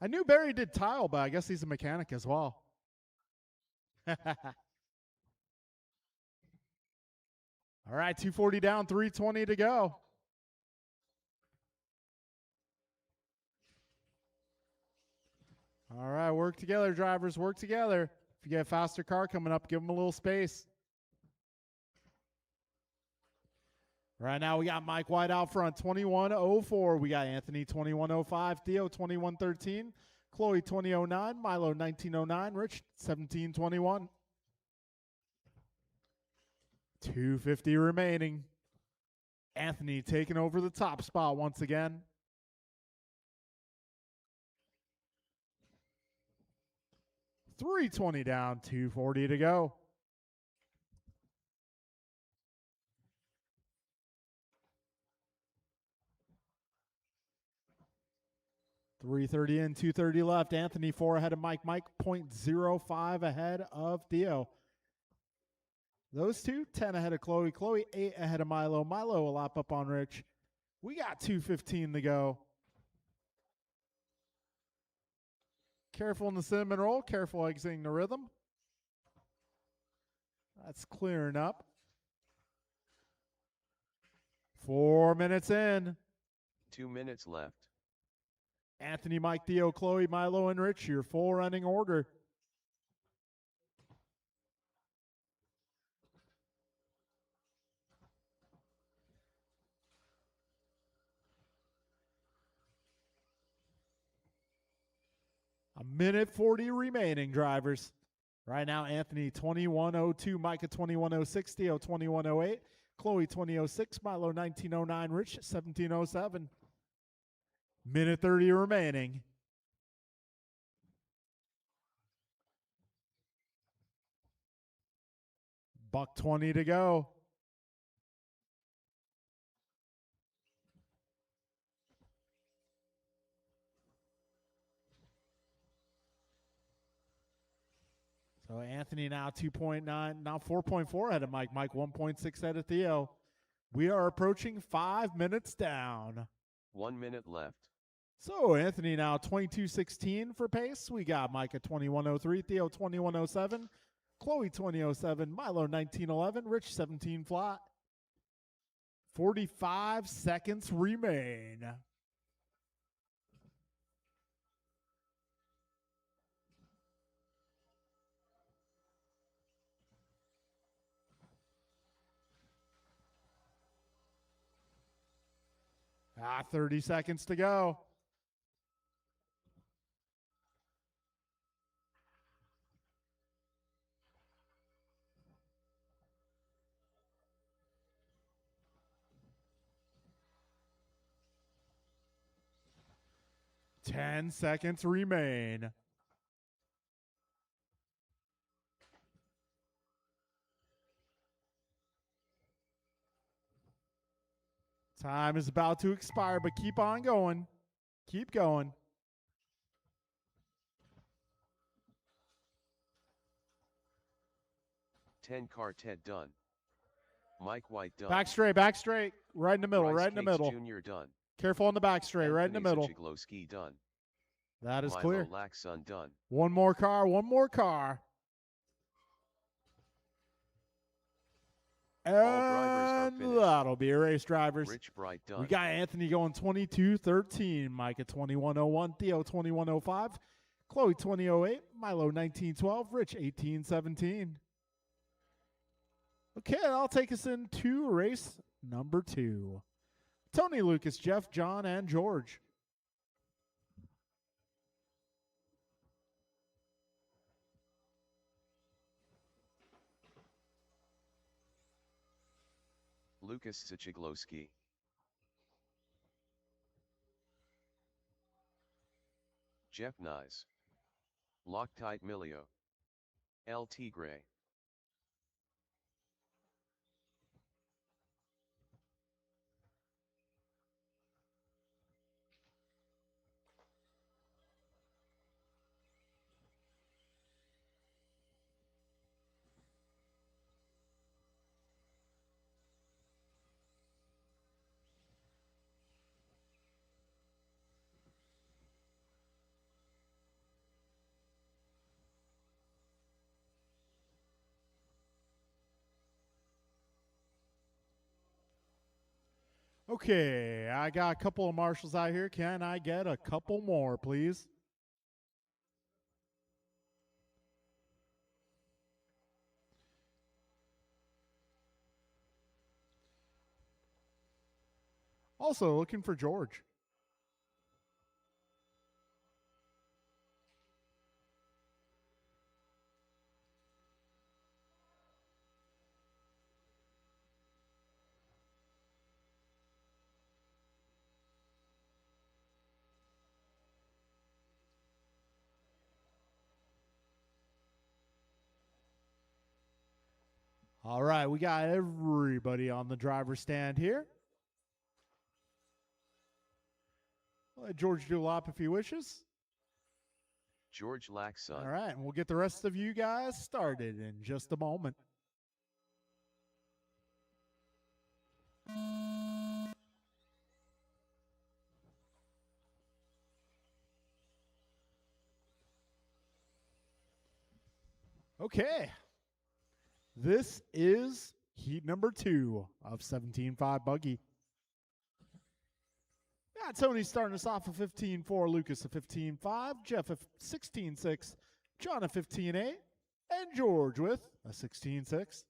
I knew Barry did tile, but I guess he's a mechanic as well. All right, 240 down, 320 to go. All right, work together, drivers, work together. If you get a faster car coming up, give them a little space. Right now, we got Mike White out front, 21.04. We got Anthony, 21.05. Theo, 21.13. Chloe, 20.09. Milo, 19.09. Rich, 17.21. 250 remaining. Anthony taking over the top spot once again. $320 down, $240 to go. $330 in, $230 left. Anthony 4 ahead of Mike. Mike 0.05 ahead of Theo. Those two, 10 ahead of Chloe. Chloe 8 ahead of Milo. Milo a lap up on Rich. We got 2:15 to go. Careful in the cinnamon roll. Careful exiting the rhythm. That's clearing up. 4 minutes in. 2 minutes left. Anthony, Mike, Theo, Chloe, Milo, and Rich, your full running order. A minute 40 remaining, drivers. Right now, Anthony 21.02, Micah 21.06, Theo 21.08, Chloe 20.06, Milo 19.09, Rich 17.07. Minute 30 remaining. $120 to go. So Anthony now 2.9, now 4.4 ahead of Mike. Mike 1.6 ahead of Theo. We are approaching 5 minutes down. 1 minute left. So Anthony now 22.16 for pace. We got Mike at 21.03, Theo 21.07, Chloe 20.07, Milo 19.11, Rich 17 flat. 45 seconds remain. Ah, 30 seconds to go. Ten seconds remain. Time is about to expire, but keep on going. Keep going. Quartet done. Mike White done. Back straight, back straight. Right in the middle, Rice right in the Cakes middle. Jr. done. Careful on the back straight, right in the middle. Zachiglowski done. That is Milo clear. Laxon done. One more car, one more car. drivers are And finished. that'll be a race, drivers. Rich Bright done. We got Anthony going 22.13, Mike at 21.01, Theo 21.05, Chloe 20.08, Milo 19.12, Rich 18.17. Okay, that'll take us into race number 2. Tony, Lucas, Jeff, John, and George. Lucas Zachiglowski. Jeff Nyes. Loctite Milio. L. Tigre. Okay, I got a couple of marshals out here. Can I get a couple more, please? Also looking for George. All right, we got everybody on the driver's stand here. Let George do a lap if he wishes. George Laxon. All right, and we'll get the rest of you guys started in just a moment. Okay. This is heat number 2 of 17.5 buggy. Yeah, Tony's starting us off at 15.4, Lucas at 15.5, Jeff at 16.6, John at 15.8, and George with a 16.6.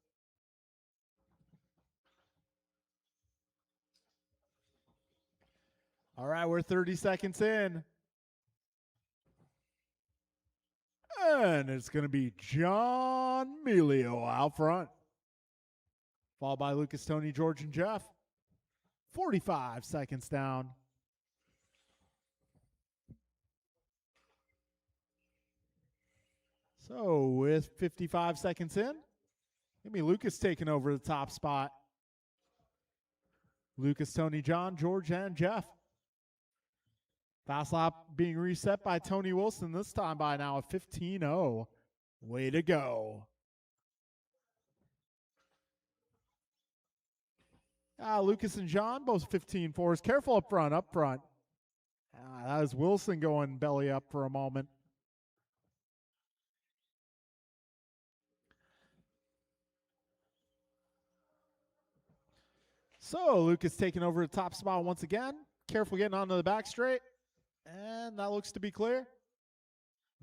All right, we're 30 seconds in. And it's going to be John Milio out front. Followed by Lucas, Tony, George, and Jeff. 45 seconds down. So with 55 seconds in, give me Lucas taking over the top spot. Lucas, Tony, John, George, and Jeff. Fast lap being reset by Tony Wilson, this time by now a 15.0. Way to go. Lucas and John, both 15-4s. Careful up front, up front. That was Wilson going belly up for a moment. So Lucas taking over the top spot once again. Careful getting onto the back straight. And that looks to be clear.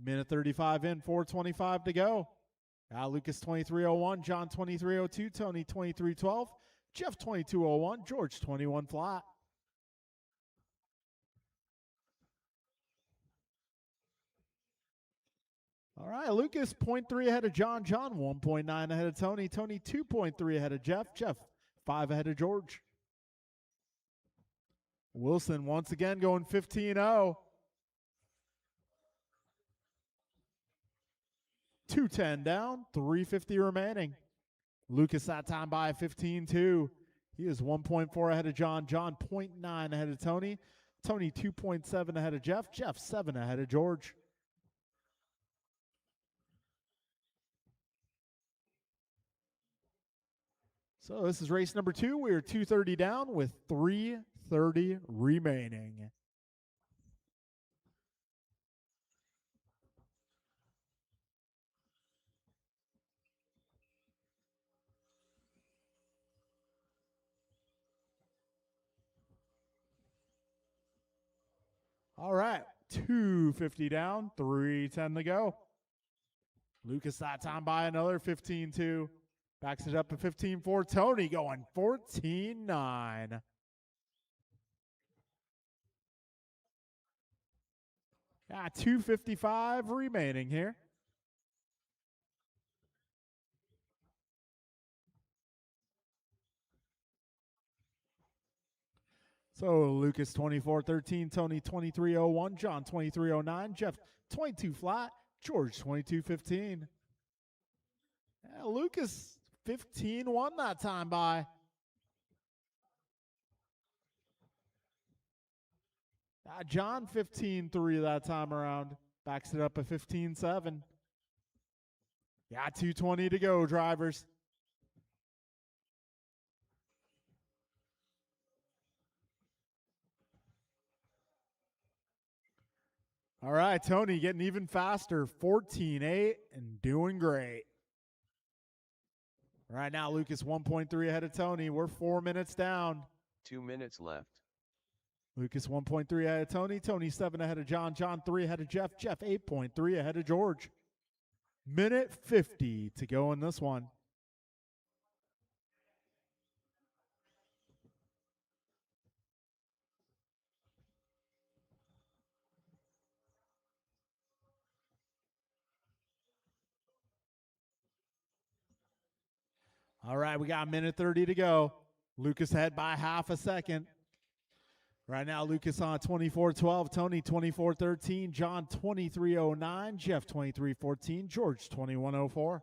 Minute 35 in, 4:25 to go. Lucas 23:01, John 23:02, Tony 23:12, Jeff 22:01, George 21 flat. All right, Lucas 0.3 ahead of John, John 1.9 ahead of Tony, Tony 2.3 ahead of Jeff, Jeff 5 ahead of George. Wilson once again going 15-0. 2:10 down, 3:50 remaining. Lucas that time by 15-2. He is 1.4 ahead of John, John 0.9 ahead of Tony, Tony 2.7 ahead of Jeff, Jeff 7 ahead of George. So this is race number 2. We are 2:30 down with 3:30 remaining. All right, 2:50 down, 3:10 to go. Lucas that time by another 15-2. Backs it up at 15-4. Tony going 14-9. Yeah, 2:55 remaining here. So Lucas 24-13, Tony 23:01, John 23:09, Jeff 22 flat, George 22:15. Yeah, Lucas 15-1 that time by. John 15-3 that time around. Backs it up at 15-7. Yeah, 2:20 to go, drivers. All right, Tony getting even faster, 14-8 and doing great. Right now, Lucas 1.3 ahead of Tony. We're 4 minutes down. 2 minutes left. Lucas 1.3 ahead of Tony. Tony 7 ahead of John. John 3 ahead of Jeff. Jeff 8.3 ahead of George. Minute 50 to go in this one. All right, we got a minute 30 to go. Lucas ahead by half a second. Right now, Lucas on 24-12, Tony 24-13, John 23:09, Jeff 23:14, George 21:04.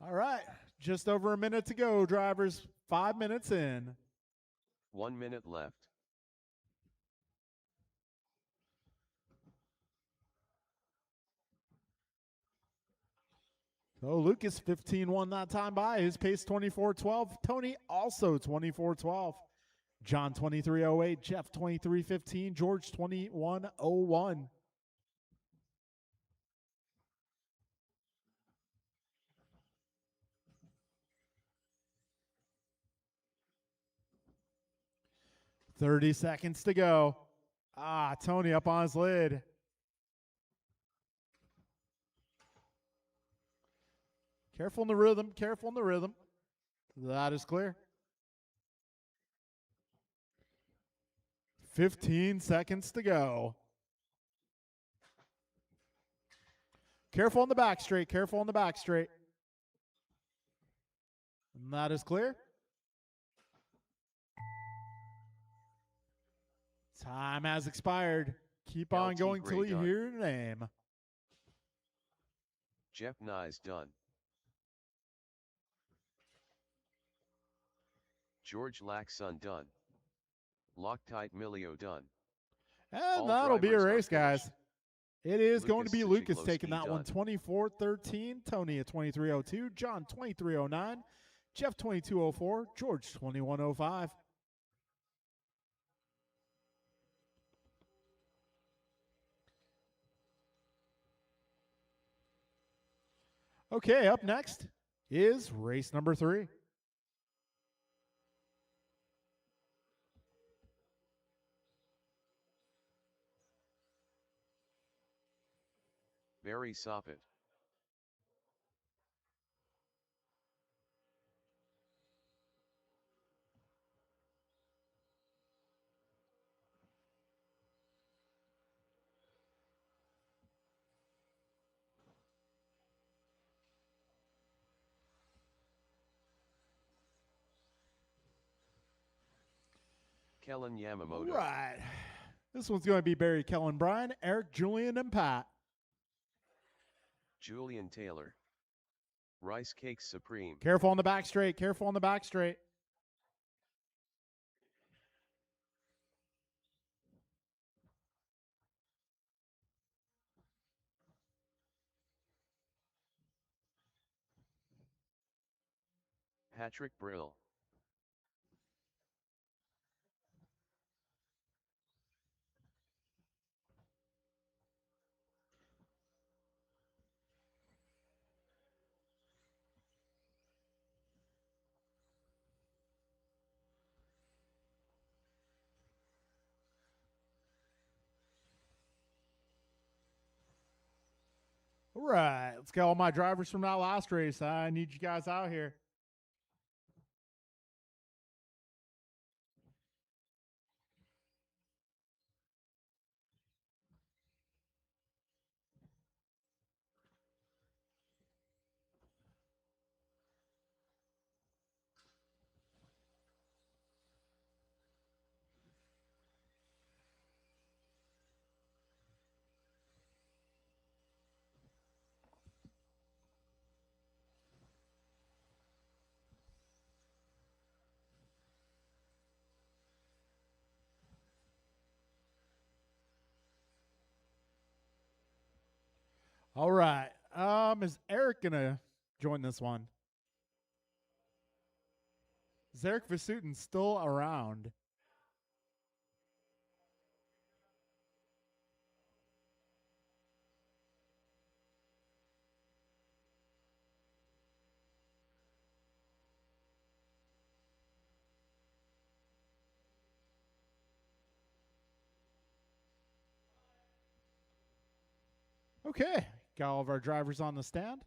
All right, just over a minute to go, drivers. 5 minutes in. 1 minute left. So Lucas 15-1 that time by. His pace 24-12. Tony also 24-12. John 23:08. Jeff 23:15. George 21:01. $30 seconds to go. Tony up on his lid. Careful in the rhythm. Careful in the rhythm. That is clear. 15 seconds to go. Careful on the back straight. Careful on the back straight. And that is clear. Time has expired. Keep on LT going till you Gray hear your name. Jeff Nyes done. George Laxon done. Loctite Milio done. And All that'll be a drivers are race, guys. finished. It is going to be Lucas Lucas taking Sichigloski that one, done. 24-13. Tony at 23:02. John 23:09. Jeff 22:04. George 21:05. Okay, up next is race number 3. Barry Soppet. Kellen Yamamoto. Right. This one's going to be Barry, Kellen, Brian, Eric, Julian, and Pat. Julian Taylor. Rice Cakes Supreme. Careful on the back straight. Careful on the back straight. Patrick Brill. All right. Let's get all my drivers from that last race. I need you guys out here. All right. Is Eric gonna join this one? Is Eric Vasutin still around? Okay. Got all of our drivers on the stand.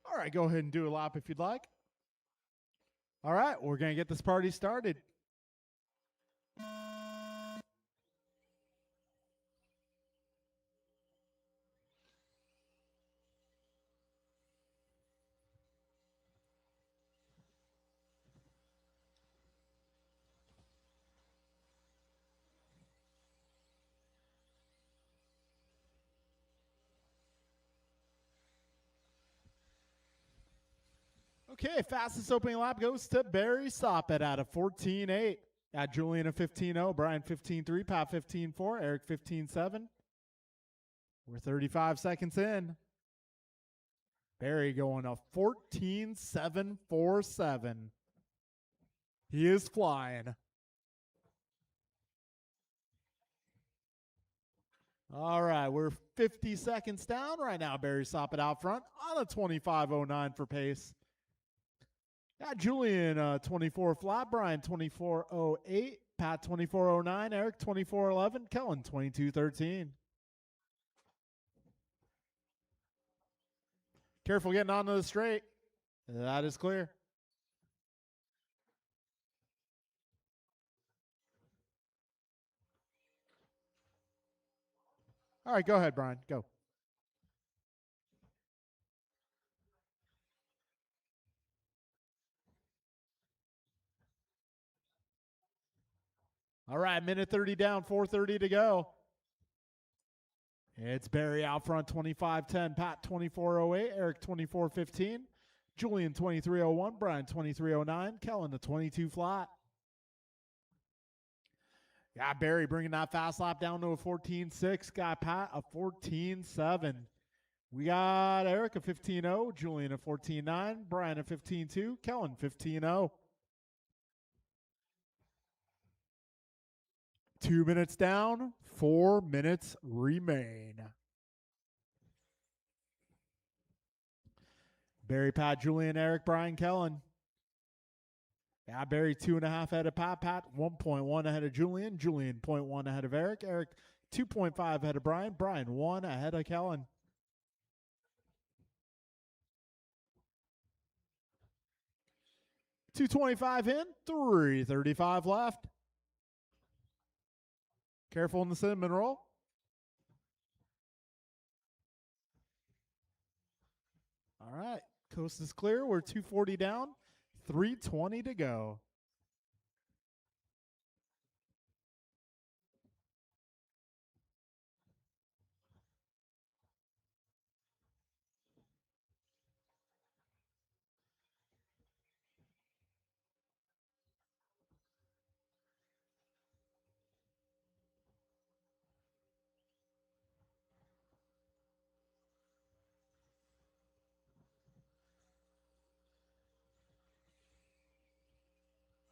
All right, go ahead and do a lap if you'd like. All right, we're going to get this party started. Okay, fastest opening lap goes to Barry Soppet out of 14.8. Got Julian a 15.0, Brian 15.3, Pat 15.4, Eric 15.7. We're 35 seconds in. Barry going a 14.747. He is flying. All right, we're 50 seconds down right now. Barry Soppet out front on a 25.09 for pace. Got Julian 24 flat, Brian 24.08, Pat 24.09, Eric 24.11, Kellen 22.13. Careful getting onto the straight. That is clear. All right, go ahead, Brian. Go. All right, minute 30 down, 4:30 to go. It's Barry out front, 25-10, Pat 24-08, Eric 24-15, Julian 23-01, Brian 23-09, Kellen the 22 flat. Got Barry bringing that fast lap down to a 14.6. Got Pat a 14.7. We got Eric a 15.0, Julian a 14.9, Brian a 15.2, Kellen 15.0. 2 minutes down, 4 minutes remain. Barry, Pat, Julian, Eric, Brian, Kellen. Yeah, Barry 2.5 ahead of Pat. Pat 1.1 ahead of Julian. Julian 0.1 ahead of Eric. Eric 2.5 ahead of Brian. Brian 1 ahead of Kellen. .225 in, 3:35 left. Careful in the cinnamon roll. All right, coast is clear. We're 240 down, 3:20 to go.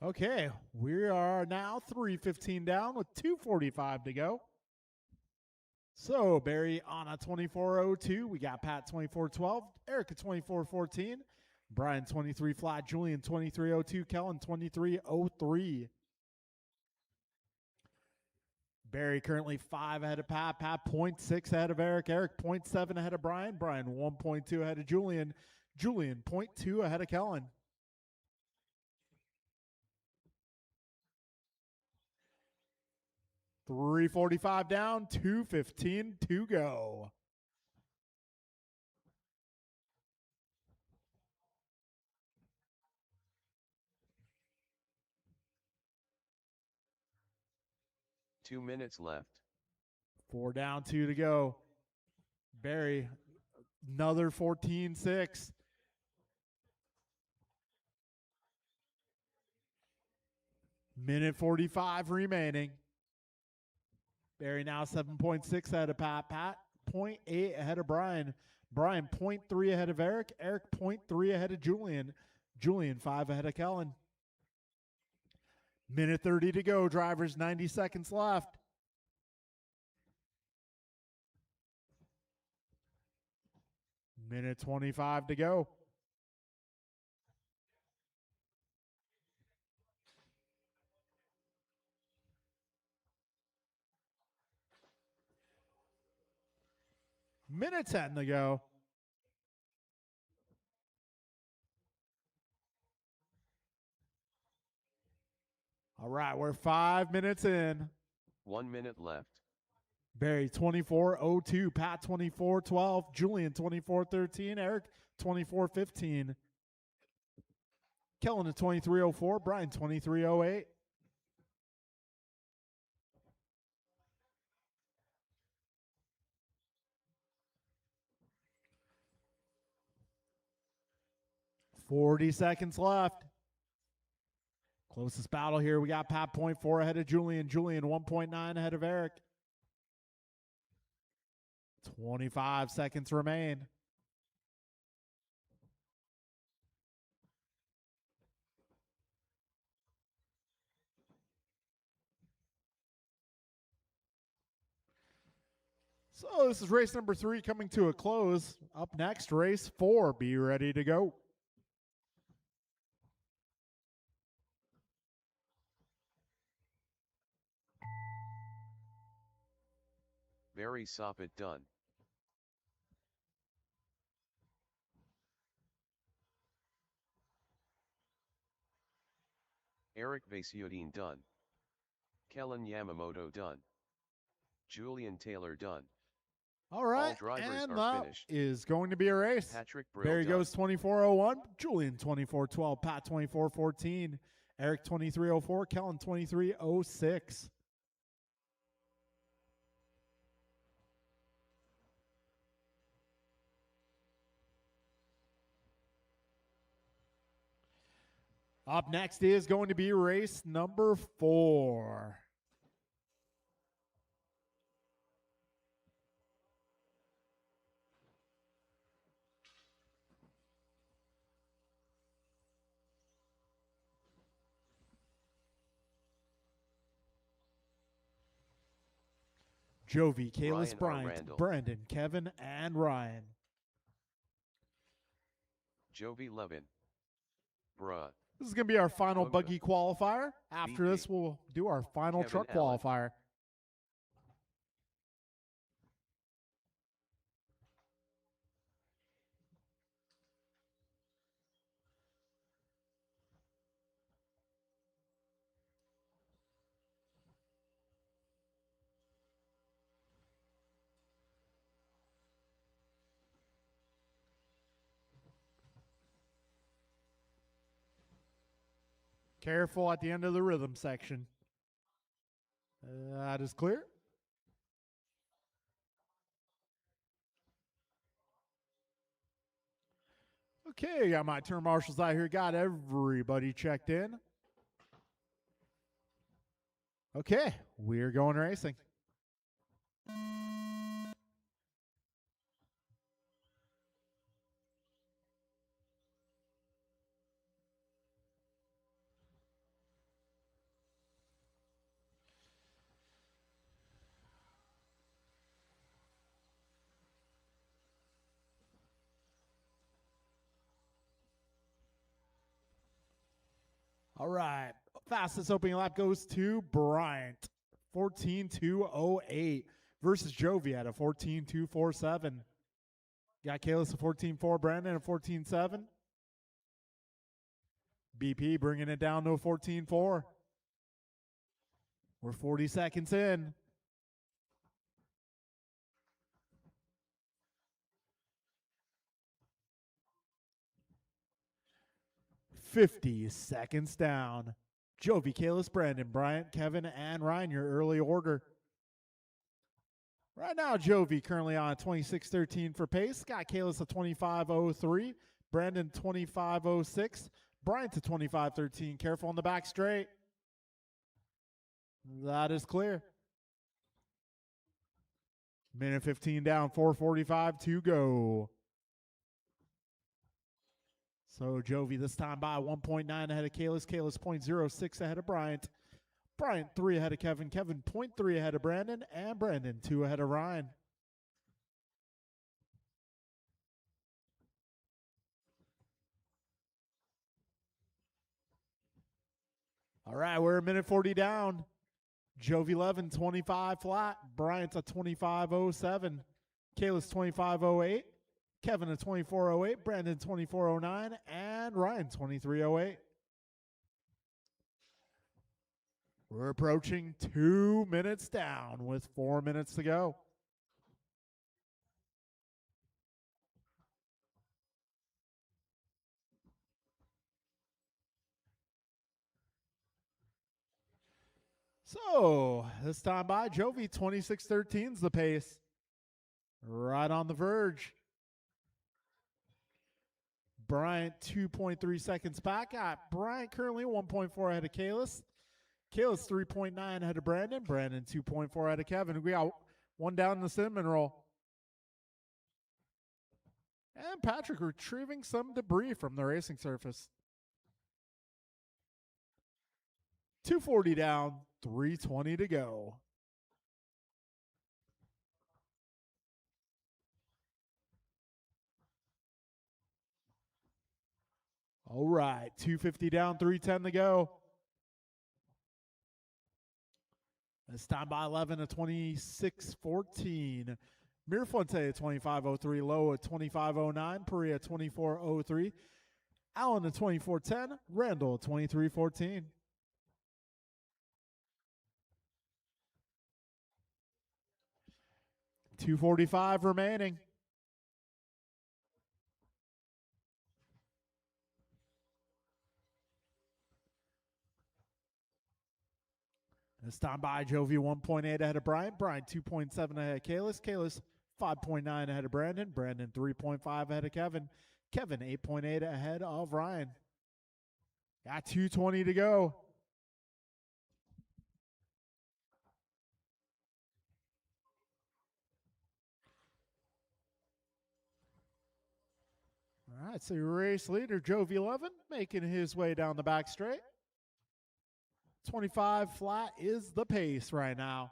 Okay, we are now 3:15 down with 2:45 to go. So Barry on a 24.02. We got Pat 24.12, Eric at 24.14, Brian 23 flat, Julian 23.02, Kellen 23.03. Barry currently 5 ahead of Pat, Pat 0.6 ahead of Eric, Eric 0.7 ahead of Brian, Brian 1.2 ahead of Julian, Julian 0.2 ahead of Kellen. .345 down, 2:15 to go. Two minutes left. 4 down, 2 to go. Barry, another 14.6. Minute 45 remaining. Barry now 7.6 ahead of Pat. Pat 0.8 ahead of Brian. Brian 0.3 ahead of Eric. Eric 0.3 ahead of Julian. Julian 5 ahead of Kellen. Minute 30 to go. Drivers, 90 seconds left. Minute 25 to go. Minute 10 to go. All right, we're 5 minutes in. 1 minute left. Barry 24.02, Pat 24.12, Julian 24.13, Eric 24.15, Kellen at 23.04, Brian 23.08. .40 seconds left. Closest battle here. We got Pat 0.4 ahead of Julian. Julian 1.9 ahead of Eric. 25 seconds remain. So this is race number 3 coming to a close. Up next, race 4. Be ready to go. Barry Soppit done. Eric Vasiodine done. Kellen Yamamoto done. Julian Taylor done. All right, All drivers and are that finished. is going to be a race. Patrick Brill Barry done. goes 24.01, Julian 24.12, Pat 24.14, Eric 2304, Kellen 2306. Up next is going to be race number 4. Jovi, Kalis, Bryant, Brandon, Kevin, and Ryan. Jovi Levin. Bruh. This is going to be our final Boga. buggy qualifier. After BP. this, we'll do our final Kevin truck Allen. qualifier. Careful at the end of the rhythm section. That is clear. Okay, got my turn marshals out here. Got everybody checked in. Okay, we're going racing. All right. Fastest opening lap goes to Bryant. 14.208 versus Jovi at a 14.247. Got Kalis at 14.4, Brandon at 14.7. BP bringing it down to a 14.4. We're 40 seconds in. $50 seconds down. Jovi, Kalis, Brandon, Bryant, Kevin, and Ryan, your early order. Right now, Jovi currently on 26.13 for pace. Got Kalis at 25.03. Brandon 25.06. Bryant to 25.13. Careful on the back straight. That is clear. Minute 15 down, 4:45 to go. So Jovi this time by 1.9 ahead of Kalis. Kalis 0.06 ahead of Bryant. Bryant 3 ahead of Kevin. Kevin 0.3 ahead of Brandon. And Brandon 2 ahead of Ryan. All right, we're a minute 40 down. Jovi 11, 25 flat. Bryant's at 25.07. Kalis 25.08. Kevin at 24.08. Brandon 24.09. And Ryan 23.08. We're approaching 2 minutes down with 4 minutes to go. So this time by Jovi 26.13 is the pace. Right on the verge. Bryant 2.3 seconds back. Got Bryant currently 1.4 ahead of Kalis. Kalis 3.9 ahead of Brandon. Brandon 2.4 ahead of Kevin. We got one down in the cinnamon roll. And Patrick retrieving some debris from the racing surface. 240 down, 320 to go. All right, 250 down, 310 to go. This time by 11 at 26.14. Mirafuente at 25.03. Lowe at 25.09. Perea at 24.03. Allen at 24.10. Randall at 23.14. $245 remaining. This time by Jovi 1.8 ahead of Bryant. Bryant 2.7 ahead of Kalis. Kalis 5.9 ahead of Brandon. Brandon 3.5 ahead of Kevin. Kevin 8.8 ahead of Ryan. Got 2:20 to go. All right, so your race leader, Jovi 11, making his way down the back straight. 25 flat is the pace right now.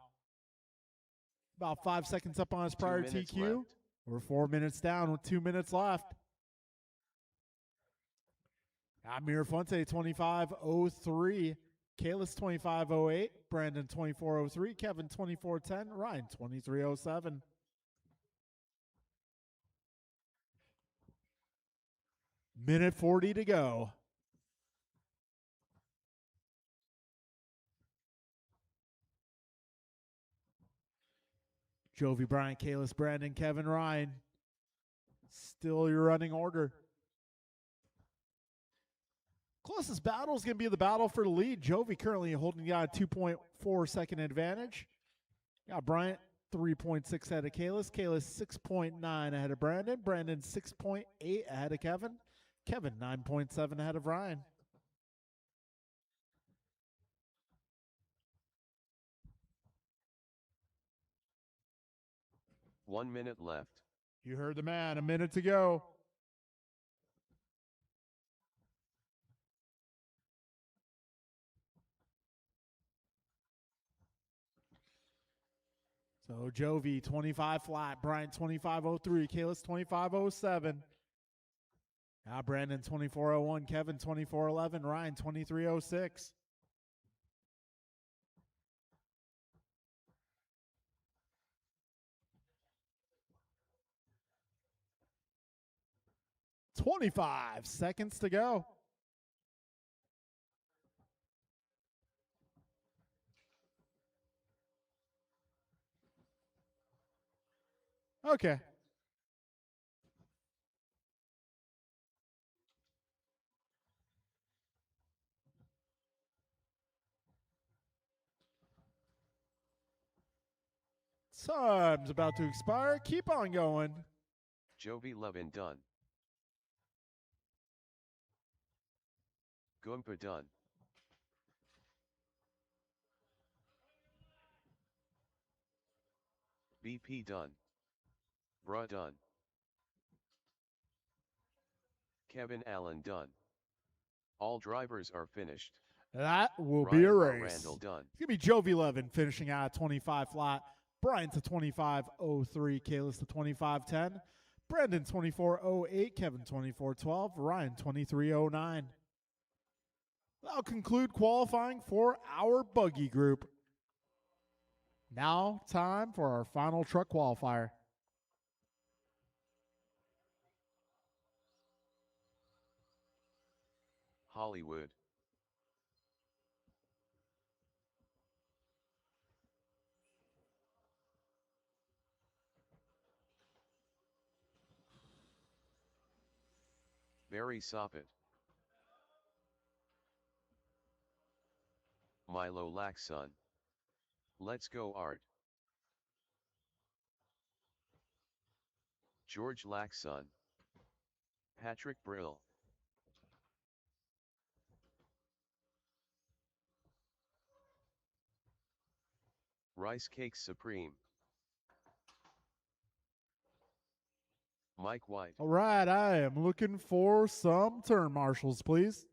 About 5 seconds up on his prior 2 minutes TQ. left. We're 4 minutes down with 2 minutes left. Amir Fuente 25.03. Kalis 25.08. Brandon 24.03. Kevin 24.10. Ryan 23.07. Minute 40 to go. Jovi, Bryant, Kalis, Brandon, Kevin, Ryan. Still your running order. Closest battle is going to be the battle for the lead. Jovi currently holding a 2.4 second advantage. Got Bryant 3.6 ahead of Kalis. Kalis 6.9 ahead of Brandon. Brandon 6.8 ahead of Kevin. Kevin 9.7 ahead of Ryan. One minute left. You heard the man. A minute to go. So Jovi 25 flat, Bryant 25.03, Kalis 25.07. Now Brandon 24.01, Kevin 24.11, Ryan 23.06. $25 seconds to go. Okay. Time's about to expire. Keep on going. Jovi 11 done. Goompa done. BP done. Bruh done. Kevin Allen done. All drivers are finished. That will Ryan be a R. race. Randall done. It's going to be Jovi 11 finishing out at 25 flat. Brian to 25.03. Kalis to 25.10. Brandon 24.08. Kevin 24.12. Ryan 23.09. That'll conclude qualifying for our buggy group. Now time for our final truck qualifier. Hollywood. Barry Soppet. Milo Laxson. Let's go Art. George Laxson. Patrick Brill. Rice Cakes Supreme. Mike White. All right, I am looking for some turn marshals, please.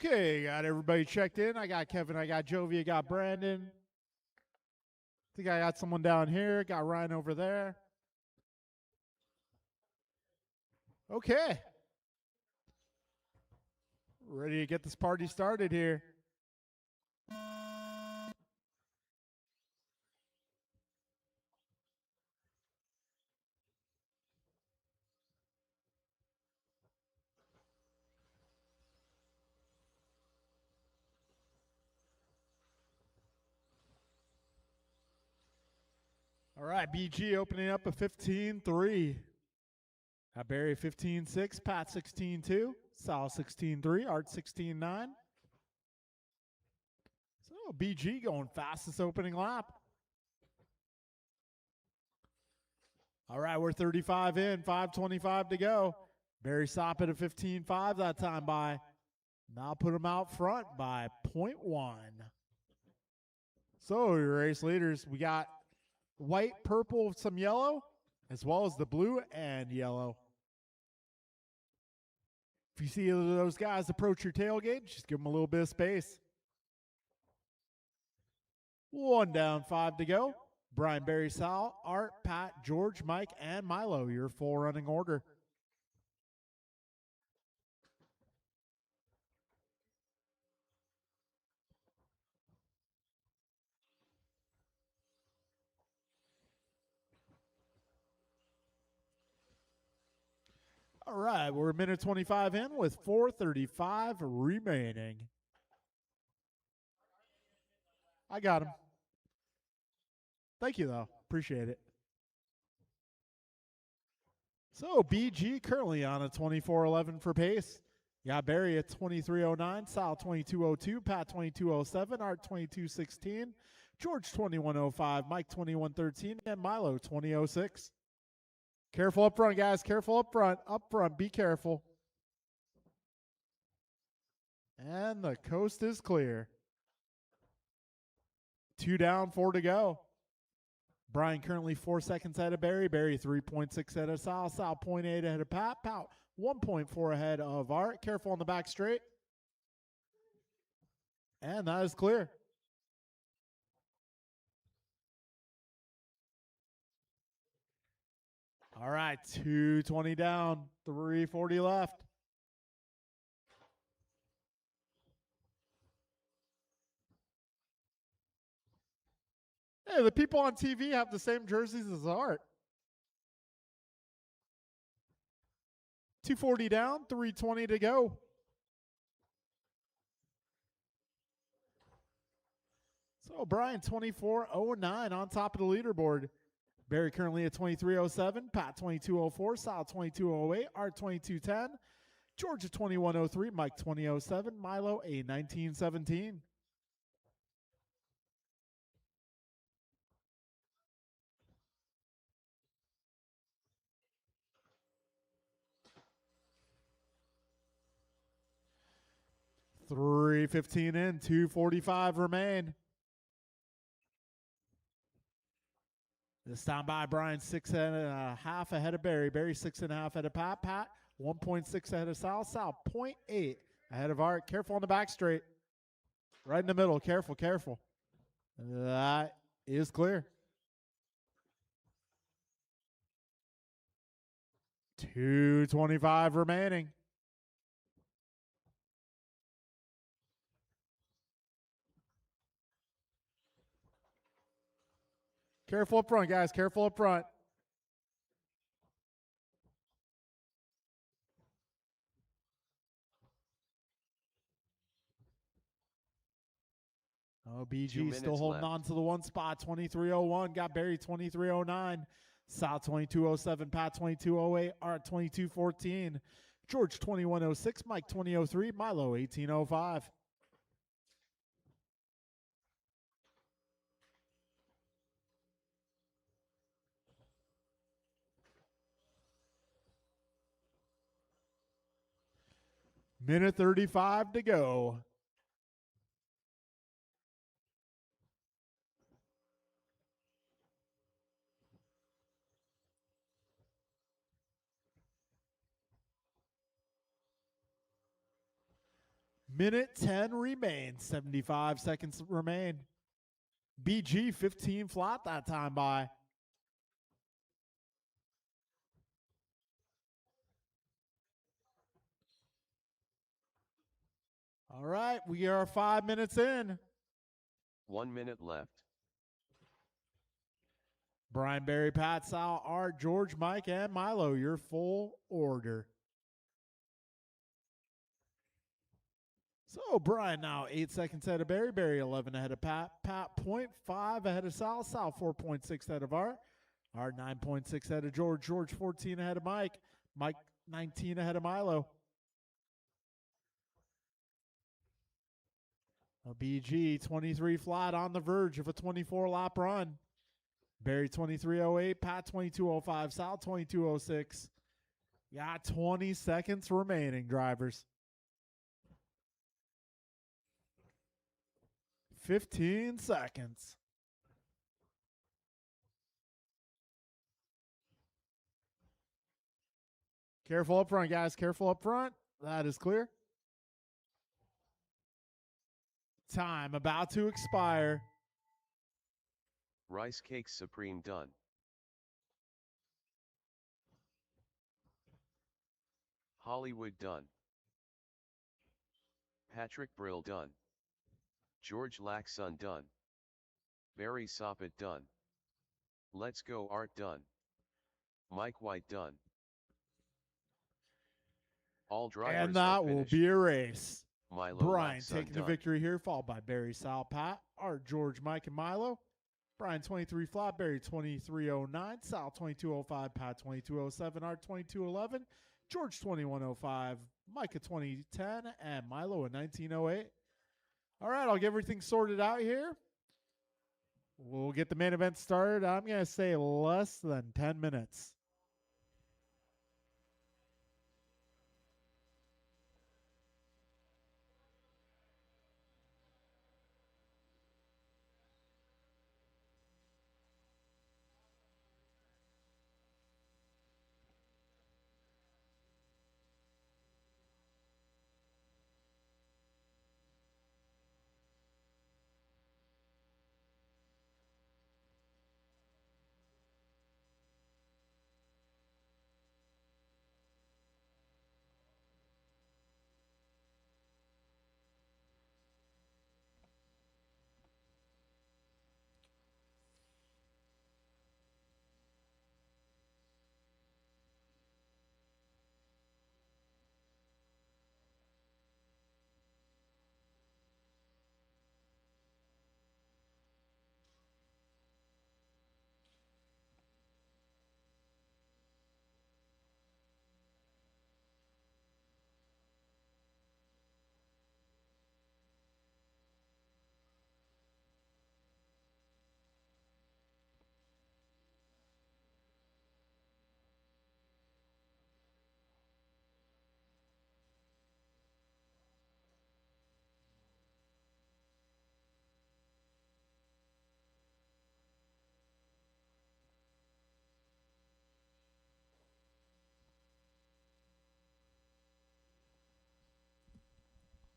Okay, got everybody checked in. I got Kevin, I got Jovi, I got Brandon. I think I got someone down here. Got Ryan over there. Okay. Ready to get this party started here. All right, BG opening up a 15-3. Barry 15-6, Pat 16-2, Sal 16-3, Art 16-9. So BG going fastest opening lap. All right, we're 35 in, 5:25 to go. Barry Soppett at 15-5 that time by. Now put him out front by 0.1. So your race leaders, we got white, purple, some yellow, as well as the blue and yellow. If you see those guys approach your tailgate, just give them a little bit of space. 1 down, 5 to go. Brian, Barry, Sal, Art, Pat, George, Mike, and Milo, your full running order. All right, we're a minute 25 in with 4:35 remaining. I got him. Thank you, though. Appreciate it. So BG currently on a 24:11 for pace. Yeah, Barry at 23:09, Sal 22:02, Pat 22:07, Art 22:16, George 21:05, Mike 21:13, and Milo 20:06. Careful up front, guys. Careful up front. Up front, be careful. And the coast is clear. 2 down, 4 to go. Brian currently 4 seconds ahead of Barry. Barry 3.6 ahead of Sal. Sal 0.8 ahead of Pat. Pat 1.4 ahead of Art. Careful on the back straight. And that is clear. All right, 2:20 down, 3:40 left. Hey, the people on TV have the same jerseys as Art. 2:40 down, 3:20 to go. So Brian 24:09 on top of the leaderboard. Barry currently at 23:07, Pat 22:04, Sal 22:08, Art 22:10, George at 21:03, Mike 20:07, Milo a 19:17. $3:15 in, 2:45 remain. This time by Brian 6.5 ahead of Barry. Barry 6.5 ahead of Pat. Pat 1.6 ahead of Sal. Sal 0.8 ahead of Art. Careful on the back straight. Right in the middle. Careful, careful. That is clear. 2:25 remaining. Careful up front, guys. Careful up front. Oh, BG still holding on to the one spot. 23:01. Got Barry 23:09. Sal 22:07. Pat 22:08. Art 22:14. George 21:06. Mike 20:03. Milo 18:05. Minute 35 to go. Minute 10 remains. 75 seconds remain. BG 15 flat that time by. All right, we are 5 minutes in. 1 minute left. Brian, Barry, Pat, Sal, Art, George, Mike, and Milo, your full order. So Brian now 8 seconds ahead of Barry, Barry 11 ahead of Pat, Pat 0.5 ahead of Sal, Sal 4.6 ahead of Art 9.6 ahead of George, George 14 ahead of Mike, Mike 19 ahead of Milo. A BG 23 flat on the verge of a 24 lap run. Barry 23.08, Pat 22.05, Sal 22.06. Got 20 seconds remaining, drivers. 15 seconds. Careful up front, guys. Careful up front. That is clear. Time about to expire. Rice Cakes Supreme done. Hollywood done. Patrick Brill done. George Laxon done. Barry Soppet done. Let's Go Art done. Mike White done. All drivers And that will be a race. Milo Brian Laxon taking the done. victory here, followed by Barry, Sal, Pat, Art, George, Mike, and Milo. Brian 23 flat, Barry 23.09, Sal 22.05, Pat 22.07, Art 22.11, George 21.05, Micah 20.10, and Milo at 19.08. All right, I'll get everything sorted out here. We'll get the main event started. I'm going to say less than 10 minutes.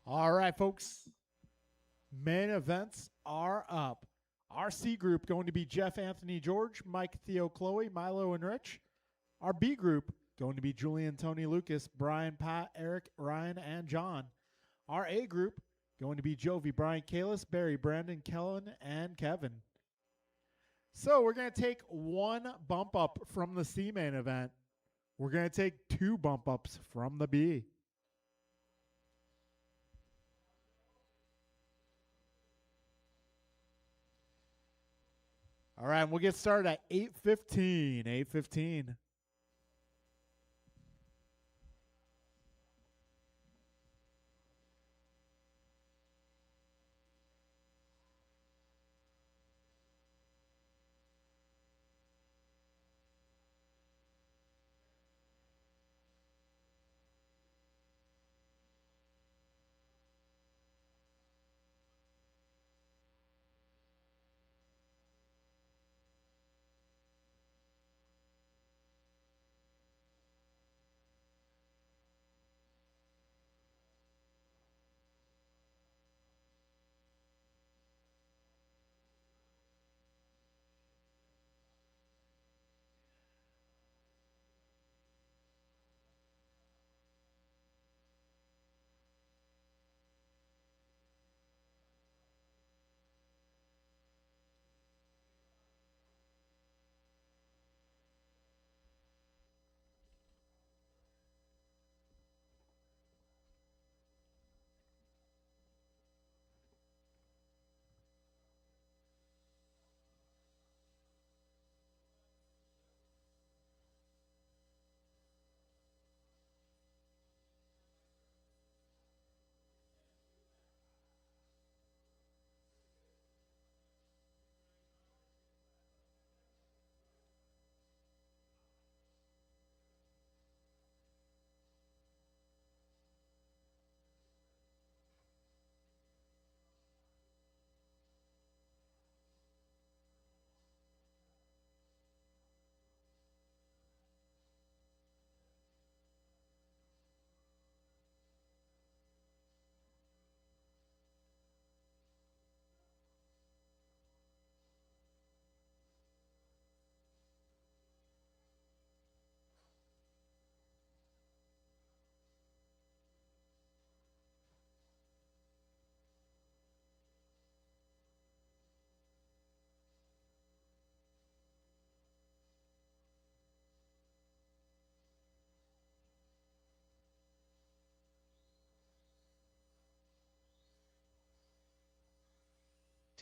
All right, folks. Main events are up. Our C group going to be Jeff, Anthony, George, Mike, Theo, Chloe, Milo, and Rich. Our B group going to be Julian, Tony, Lucas, Brian, Pat, Eric, Ryan, and John. Our A group going to be Jovi, Brian, Kalis, Barry, Brandon, Kellen, and Kevin. So we're going to take one bump up from the C main event. We're going to take two bump ups from the B. All right, we'll get started at 8:15. 8:15.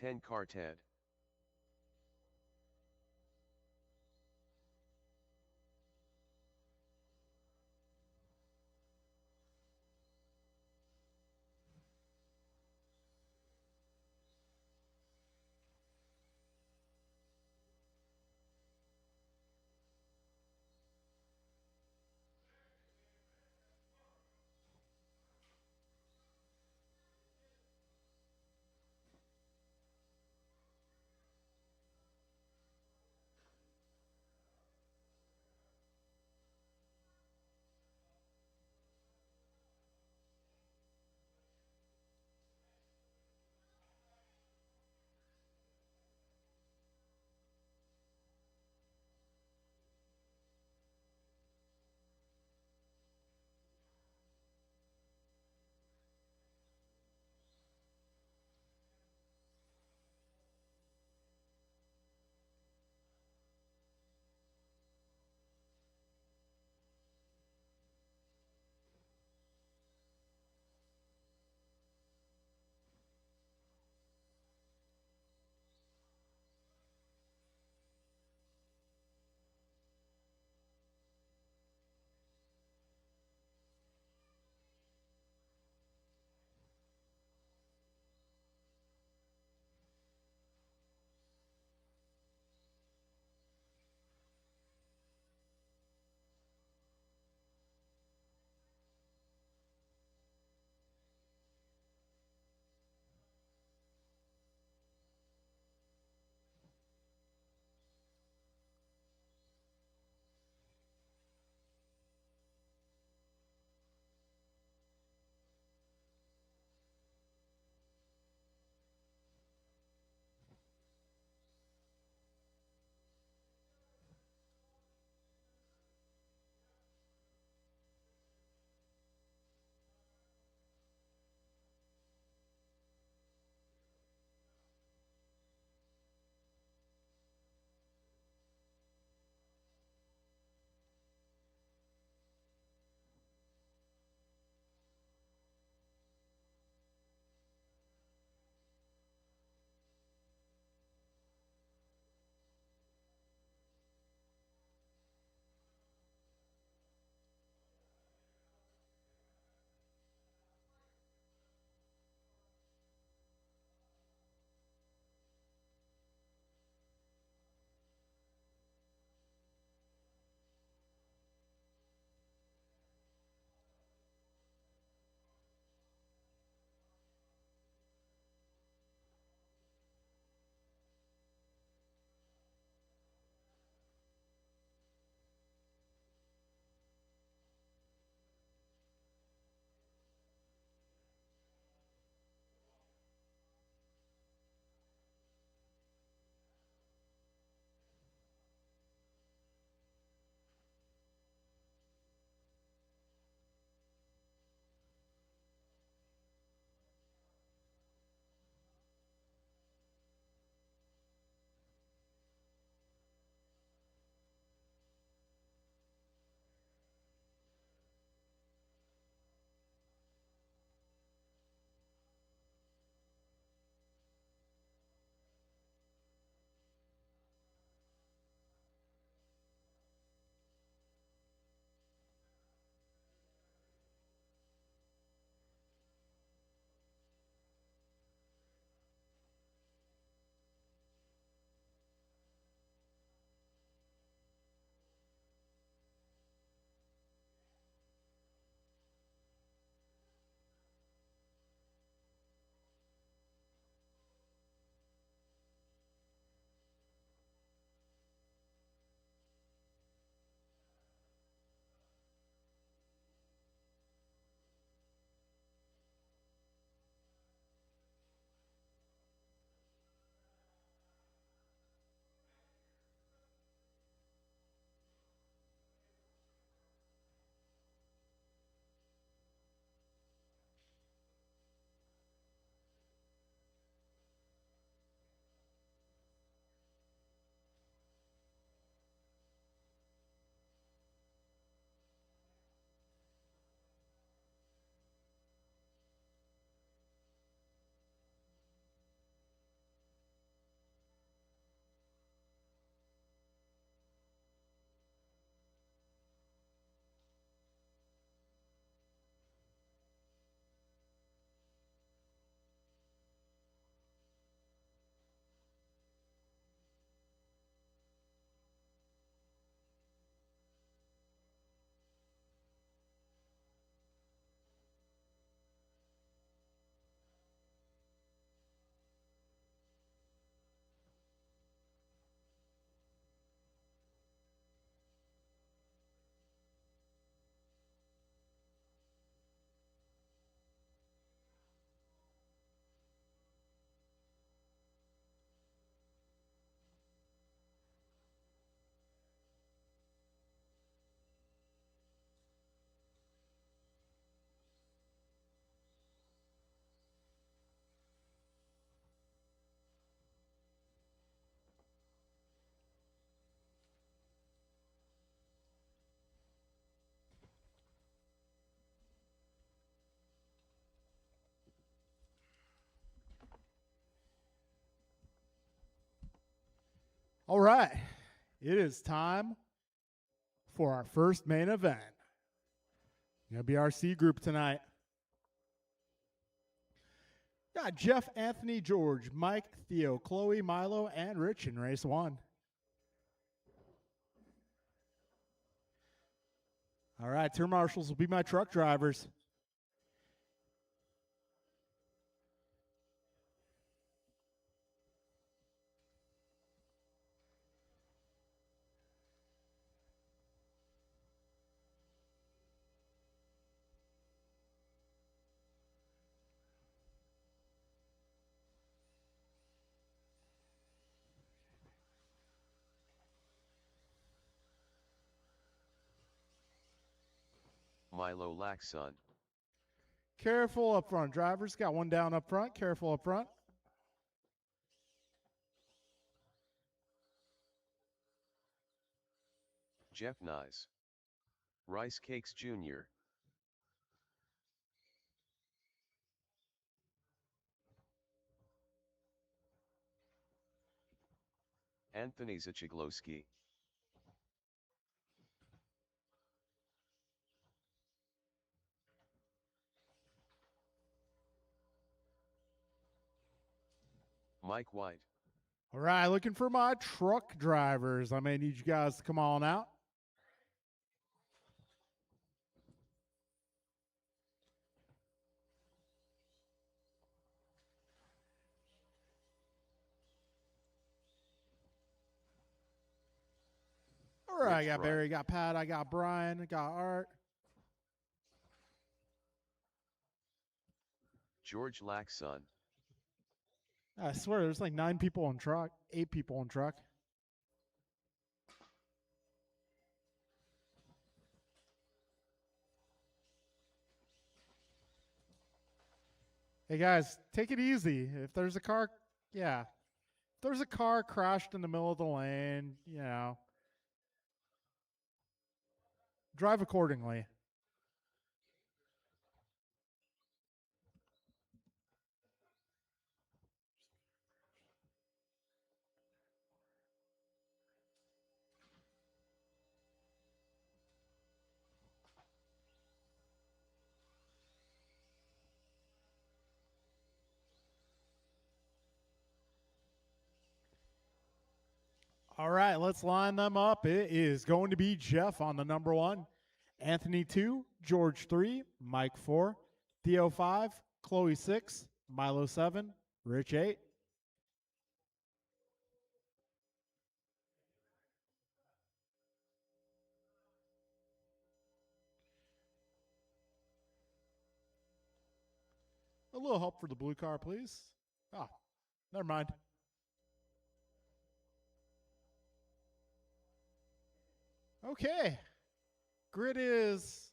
10 Carted. All right. It is time for our first main event. Gonna be our C group tonight. Got Jeff, Anthony, George, Mike, Theo, Chloe, Milo, and Rich in race 1. All right, tour marshals will be my truck drivers. Milo Laxon. Careful up front, drivers. Got one down up front. Careful up front. Jeff Nyes. Rice Cakes Jr. Anthony Zachiglowski. Mike White. All right, looking for my truck drivers. I may need you guys to come on out. All right, I got Barry, got Pat, I got Brian, I got Art. George Laxon. I swear, there's like 9 people on truck, 8 people on truck. Hey guys, take it easy. If there's a car, yeah. If there's a car crashed in the middle of the lane, you know, drive accordingly. All right, let's line them up. It is going to be Jeff on the number 1, Anthony 2, George 3, Mike 4, Theo 5, Chloe 6, Milo 7, Rich 8. A little help for the blue car, please. Ah, never mind. Okay. Grid is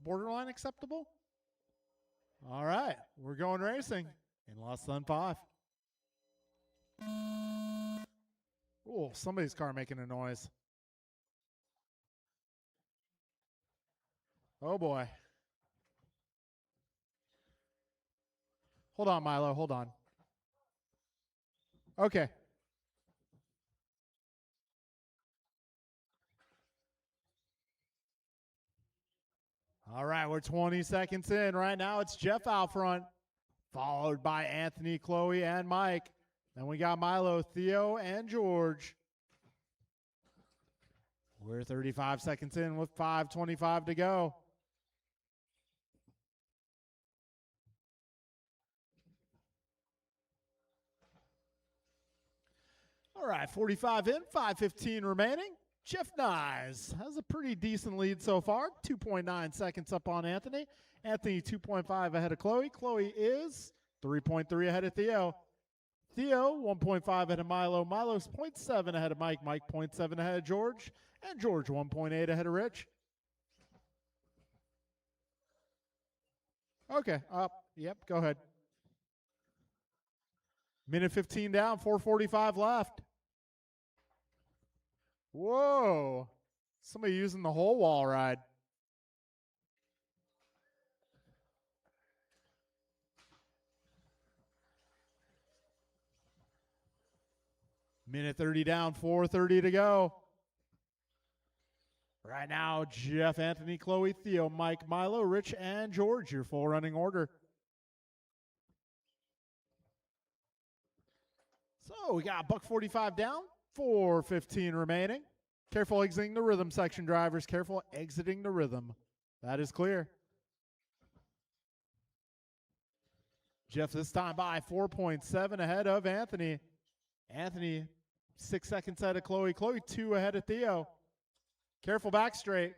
borderline acceptable. All right. We're going racing in less than 5. Oh, somebody's car making a noise. Oh, boy. Hold on, Milo. Hold on. Okay. All right, we're 20 seconds in. Right now, it's Jeff out front, followed by Anthony, Chloe, and Mike. Then we got Milo, Theo, and George. We're 35 seconds in with 5:25 to go. All right, 45 in, 5:15 remaining. Jeff Nyes has a pretty decent lead so far, 2.9 seconds up on Anthony. Anthony 2.5 ahead of Chloe. Chloe is 3.3 ahead of Theo. Theo 1.5 ahead of Milo. Milo's 0.7 ahead of Mike. Mike 0.7 ahead of George. And George 1.8 ahead of Rich. Okay, up. Yep, go ahead. Minute 15 down, 4:45 left. Whoa. Somebody using the whole wall ride. Minute 30 down, 4:30 to go. Right now, Jeff, Anthony, Chloe, Theo, Mike, Milo, Rich, and George, your full running order. So we got $1.45 down, 4:15 remaining. Careful exiting the rhythm section, drivers. Careful exiting the rhythm. That is clear. Jeff this time by 4.7 ahead of Anthony. Anthony 6 seconds ahead of Chloe. Chloe 2 ahead of Theo. Careful back straight.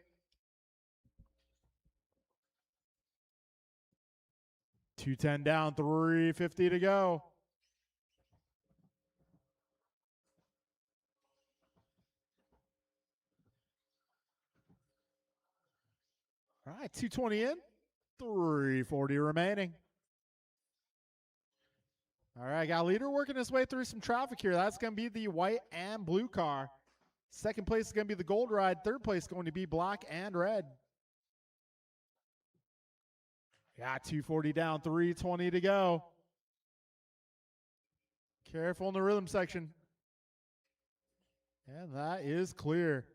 $2.10 down, 3:50 to go. All right, 2:20 in, 3:40 remaining. All right, got a leader working his way through some traffic here. That's going to be the white and blue car. Second place is going to be the gold ride. Third place is going to be black and red. Got 2:40 down, 3:20 to go. Careful in the rhythm section. And that is clear.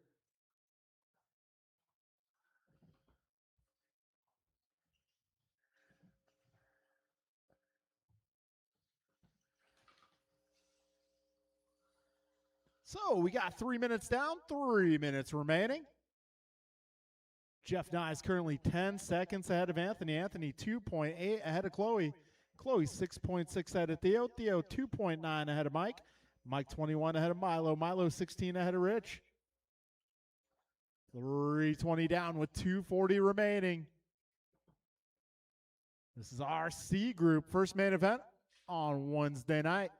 So we got 3 minutes down, 3 minutes remaining. Jeff Nye is currently 10 seconds ahead of Anthony. Anthony 2.8 ahead of Chloe. Chloe 6.6 ahead of Theo. Theo 2.9 ahead of Mike. Mike 21 ahead of Milo. Milo 16 ahead of Rich. 3:20 down with 2:40 remaining. This is our C group first main event on Wednesday night.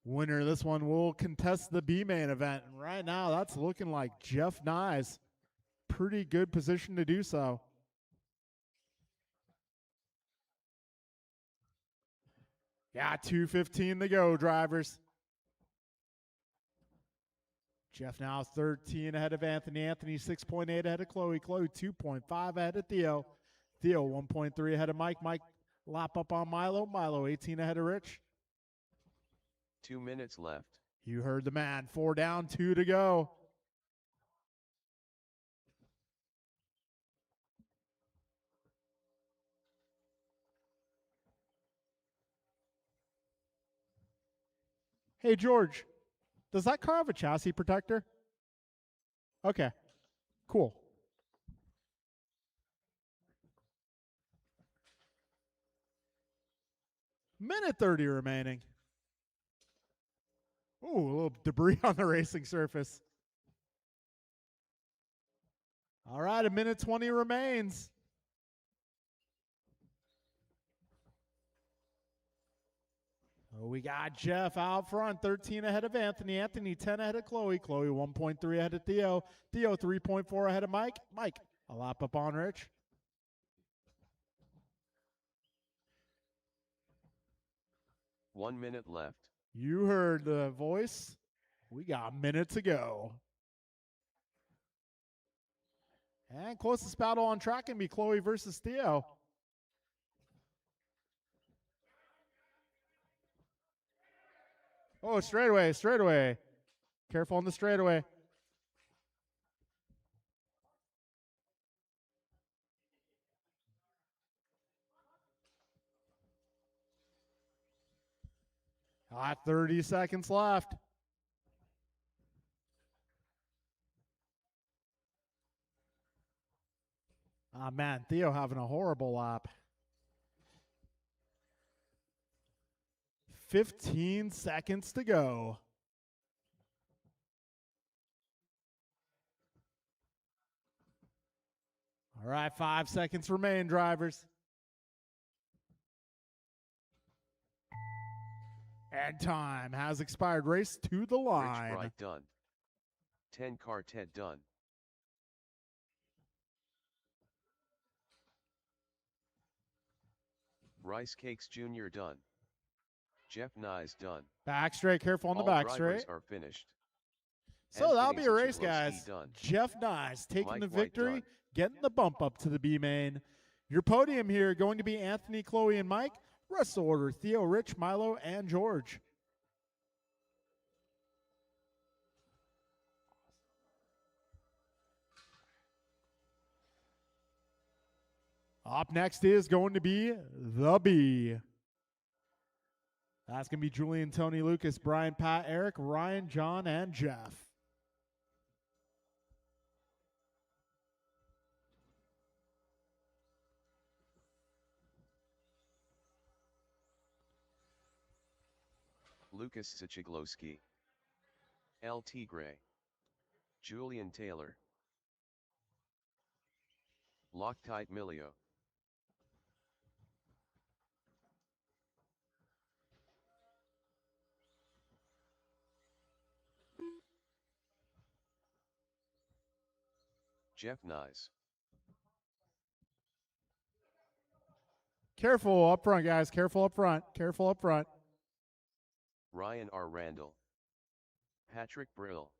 Winner of this one will contest the B main event. And right now, that's looking like Jeff Nye's pretty good position to do so. Yeah, 2:15 to go, drivers. Jeff now 13 ahead of Anthony. Anthony 6.8 ahead of Chloe. Chloe 2.5 ahead of Theo. Theo 1.3 ahead of Mike. Mike lap up on Milo. Milo 18 ahead of Rich. 2 minutes left. You heard the man. 4 down, 2 to go. Hey, George, does that car have a chassis protector? Okay, cool. Minute 30 remaining. Ooh, a little debris on the racing surface. All right, 1:20 remains. Oh, we got Jeff out front, 13 ahead of Anthony. Anthony 10 ahead of Chloe. Chloe 1.3 ahead of Theo. Theo 3.4 ahead of Mike. Mike a lap up on Rich. One minute left. You heard the voice. We got a minute to go. And closest battle on track can be Chloe versus Theo. Oh, straightaway, straightaway. Careful on the straightaway. All right, 30 seconds left. Ah, man, Theo having a horrible lap. 15 seconds to go. All right, 5 seconds remain, drivers. And time has expired. Race to the line. Rich Bright done. 10 car Ted done. Rice Cakes Jr. done. Jeff Nye's done. Back straight, careful on the All back drivers straight. are finished. So that'll be a Anthony race, Zacharovsky guys. done. Jeff Nyes taking Mike the White victory, done. getting the bump up to the B main. Your podium here going to be Anthony, Chloe, and Mike. Rest of the order, Theo, Rich, Milo, and George. Up next is going to be the B. That's going to be Julian, Tony, Lucas, Brian, Pat, Eric, Ryan, John, and Jeff. Lucas Sichiglowski, L. Tigre, Julian Taylor, Loctite Milio, Jeff Nyes, Careful up front, guys. Careful up front. Careful up front. Ryan R. Randall, Patrick Brill,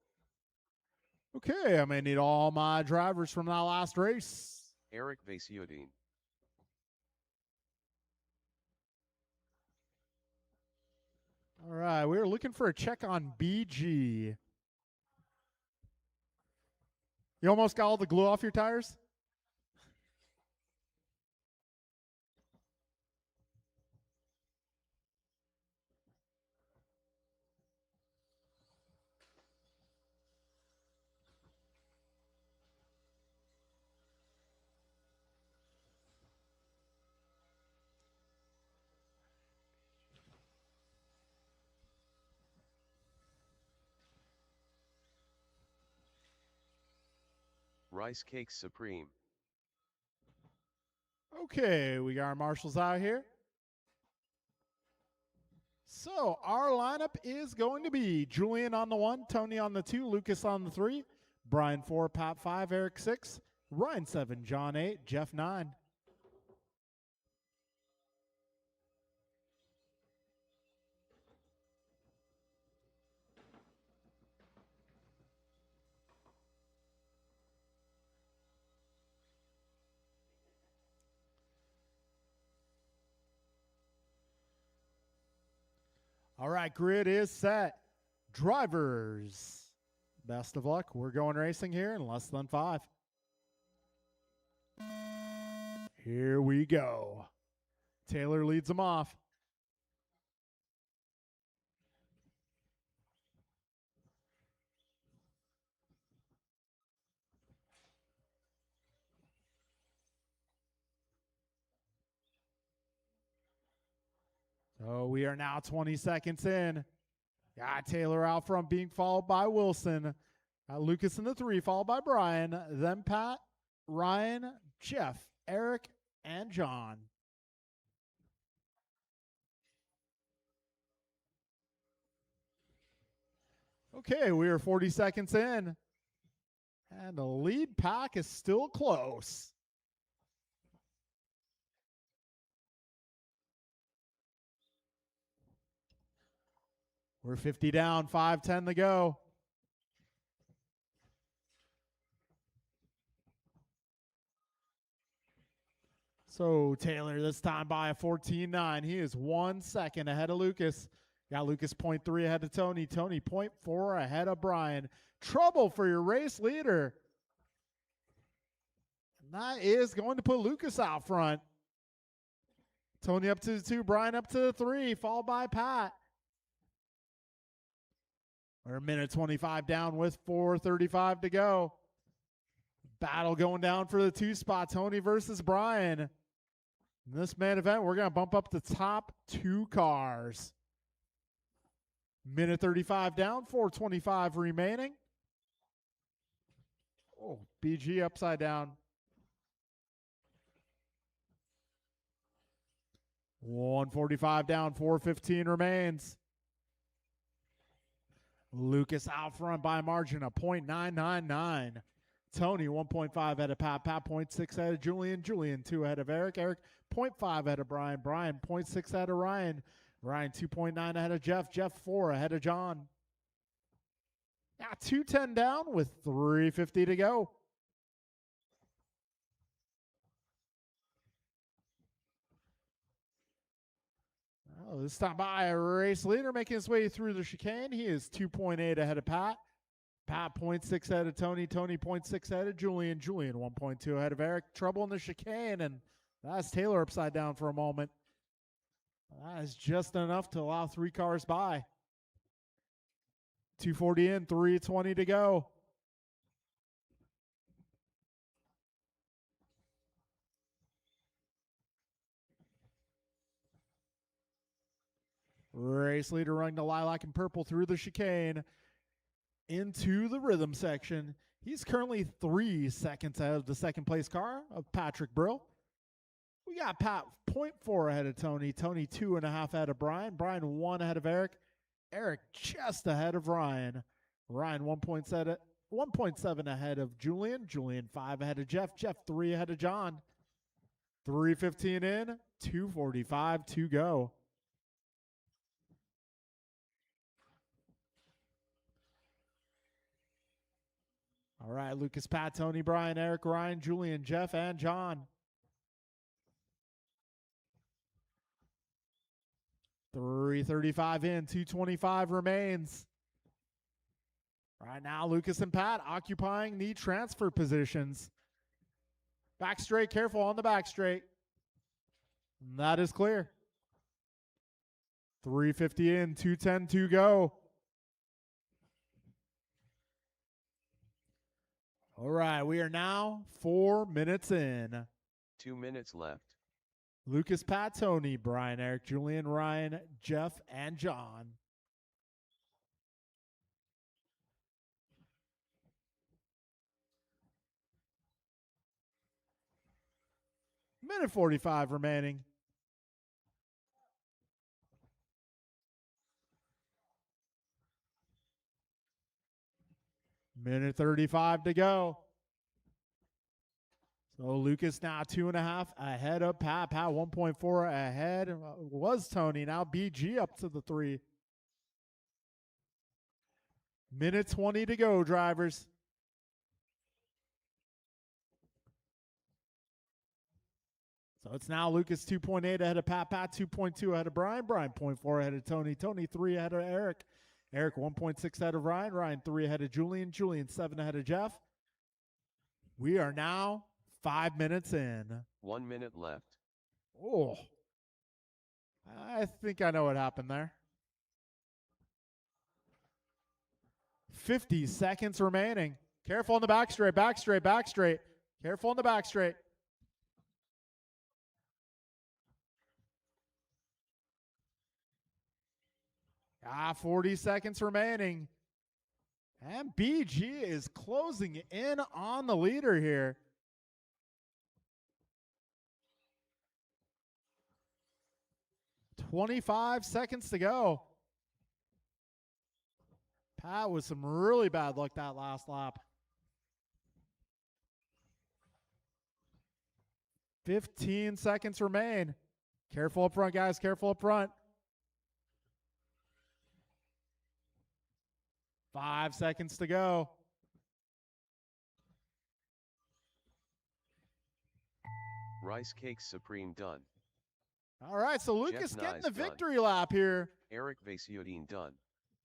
Okay, I may need all my drivers from that last race. Eric Vasiudin, All right, we were looking for a check on BG. You almost got all the glue off your tires? Rice Cakes Supreme, Okay, we got our marshals out here. So our lineup is going to be Julian on the 1, Tony on the 2, Lucas on the 3, Brian 4, Pat 5, Eric 6, Ryan 7, John 8, Jeff 9. All right, grid is set. Drivers, best of luck. We're going racing here in less than 5. Here we go. Taylor leads them off. So we are now 20 seconds in. Got Taylor out front being followed by Wilson. Lucas in the 3, followed by Brian. Then Pat, Ryan, Jeff, Eric, and John. Okay, we are 40 seconds in. And the lead pack is still close. We're 50 down, 5:10 to go. So Taylor this time by a 14.9. He is 1 second ahead of Lucas. Got Lucas 0.3 ahead of Tony. Tony 0.4 ahead of Brian. Trouble for your race leader. And that is going to put Lucas out front. Tony up to the 2, Brian up to the 3, followed by Pat. We're a minute 25 down with 4:35 to go. Battle going down for the 2 spot. Tony versus Brian. In this main event, we're going to bump up the top 2 cars. Minute 35 down, 4:25 remaining. Oh, BG upside down. 1:45 down, 4:15 remains. Lucas out front by a margin of 0.999. Tony 1.5 ahead of Pat. Pat 0.6 ahead of Julian. Julian 2 ahead of Eric. Eric 0.5 ahead of Brian. Brian 0.6 ahead of Ryan. Ryan 2.9 ahead of Jeff. Jeff 4 ahead of John. Now 2:10 down with 3:50 to go. Oh, this time by a race leader making his way through the chicane. He is 2.8 ahead of Pat. Pat 0.6 ahead of Tony. Tony 0.6 ahead of Julian. Julian 1.2 ahead of Eric. Trouble in the chicane, and That's Taylor upside down for a moment. That is just enough to allow 3 cars by. 240 in, 320 to go. Race leader running the lilac and purple through the chicane into the rhythm section. He's currently 3 seconds ahead of the second place car of Patrick Brill. We got Pat 0.4 ahead of Tony. Tony 2.5 ahead of Brian. Brian 1 ahead of Eric. Eric just ahead of Ryan. Ryan 1.7 ahead of Julian. Julian 5 ahead of Jeff. Jeff 3 ahead of John. 3:15 in, 2:45 to go. All right, Lucas, Pat, Tony, Brian, Eric, Ryan, Julian, Jeff, and John. 3:35 in, 2:25 remains. Right now, Lucas and Pat occupying the transfer positions. Back straight, careful on the back straight. And that is clear. 3:50 in, 2:10 to go. All right, we are now 4 minutes in. 2 minutes left. Lucas, Pat, Tony, Brian, Eric, Julian, Ryan, Jeff, and John. Minute 45 remaining. Minute 35 to go. So Lucas now 2.5 ahead of Pat. Pat 1.4 ahead was Tony. Now BG up to the 3. Minute 20 to go, drivers. So it's now Lucas 2.8 ahead of Pat. Pat 2.2 ahead of Brian. Brian 0.4 ahead of Tony. Tony 3 ahead of Eric. Eric 1.6 ahead of Ryan. Ryan 3 ahead of Julian. Julian 7 ahead of Jeff. We are now 5 minutes in. 1 minute left. Oh, I think I know what happened there. 50 seconds remaining. Careful on the back straight, back straight, back straight. Careful on the back straight. 40 seconds remaining. And BG is closing in on the leader here. "25 seconds to go. Pat with some really bad luck that last lap. 15 seconds remain. Careful up front, guys. Careful up front. 5 seconds to go. Rice Cakes Supreme done. All right, so Lucas Jeff getting Nyes the done. victory lap here. Eric Vasiodine done.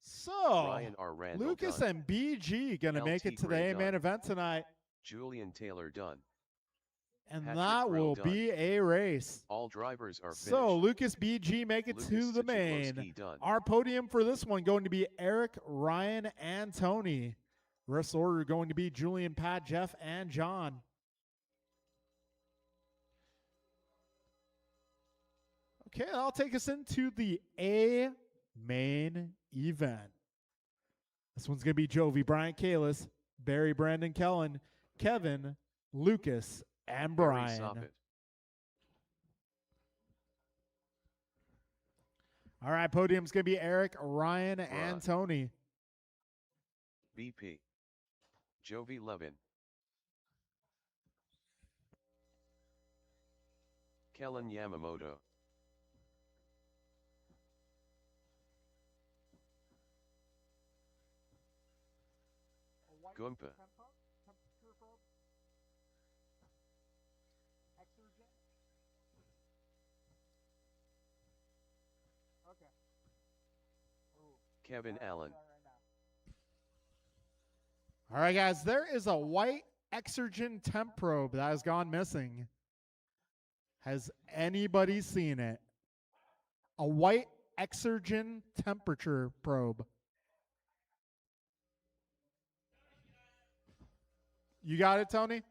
So Ryan R. Randall Lucas done. and BG going to make LT it to the Gray A-main done. event tonight. Julian Taylor done. And Patrick that Brill will done. be a race. All drivers are finished. So Lucas, BG make it to Lucas the main. Zajiglowski done. Our podium for this one going to be Eric, Ryan, and Tony. Rest order going to be Julian, Pat, Jeff, and John. Okay, that'll take us into the A main event. This one's going to be Jovi, Brian Kalis, Barry, Brandon, Kellen, Kevin, Lucas, and Barry Brian. Soppit. All right, podium's going to be Eric, Ryan, and Tony. BP. Jovi Levin. Kellen Yamamoto. Goompa. Kevin Allen. All right, guys, there is a white Exergen temp probe that has gone missing. Has anybody seen it? A white exergen temperature probe. You got it, Tony?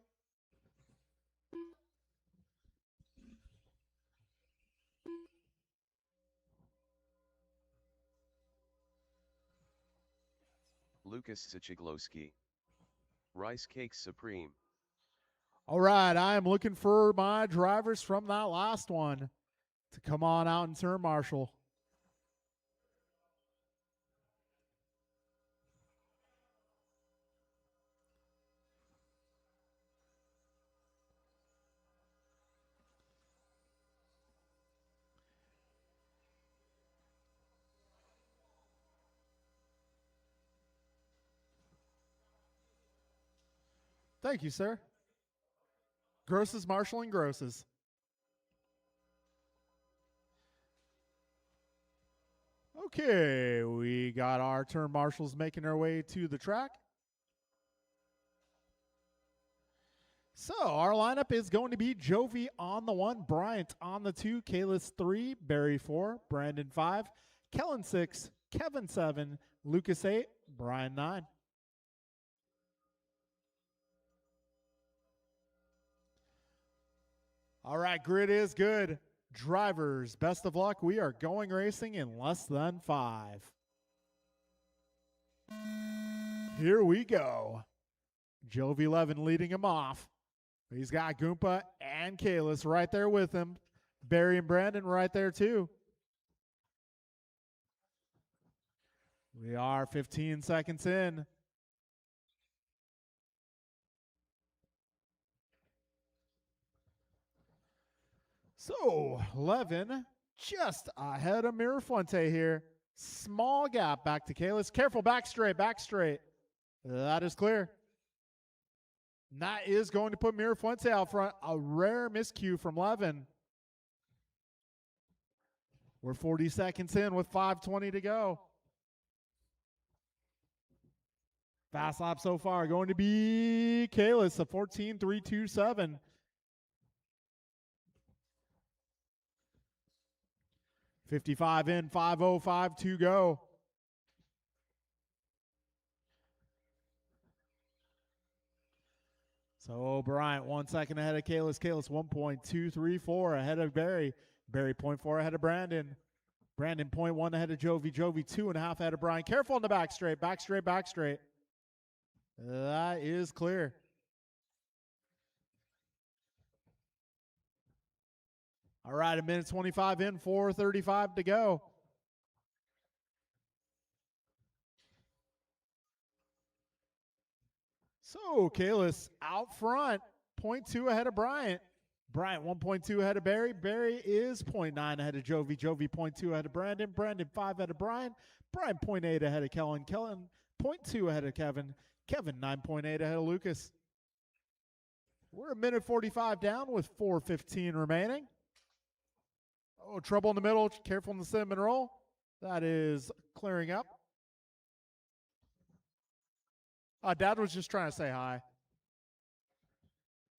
Lucas Sichiglowski. Rice Cakes Supreme. All right, I am looking for my drivers from that last one to come on out and turn marshal. Thank you, sir. Grosses marshaling grosses. Okay, we got our turn marshals making their way to the track. So our lineup is going to be Jovi on the 1, Bryant on the 2, Kalis 3, Barry 4, Brandon 5, Kellen 6, Kevin 7, Lucas 8, Brian 9. All right, grid is good. Drivers, best of luck. We are going racing in less than 5. Here we go. Jovi 11 leading him off. He's got Goompa and Kalis right there with him. Barry and Brandon right there too. We are 15 seconds in. So 11 just ahead of Mirafuente here. Small gap back to Kalis. Careful, back straight, back straight. That is clear. And that is going to put Mirafuente out front. A rare miscue from Levin. We're 40 seconds in with 5:20 to go. Fast lap so far going to be Kalis, a 14.327. 55 in, 5:05 to go. So Bryant 1 second ahead of Kalis. Kalis 1.234 ahead of Barry. Barry 0.4 ahead of Brandon. Brandon 0.1 ahead of Jovi. Jovi 2.5 ahead of Brian. Careful on the back straight. Back straight, back straight. That is clear. All right, 1:25 in, 4:35 to go. So Kalis out front, 0.2 ahead of Bryant. Bryant 1.2 ahead of Barry. Barry is 0.9 ahead of Jovi. Jovi 0.2 ahead of Brandon. Brandon 5 ahead of Brian. Brian 0.8 ahead of Kellen. Kellen 0.2 ahead of Kevin. Kevin 9.8 ahead of Lucas. We're 1:45 down with 4:15 remaining. Oh, trouble in the middle. Careful in the cinnamon roll. That is clearing up. Dad was just trying to say hi.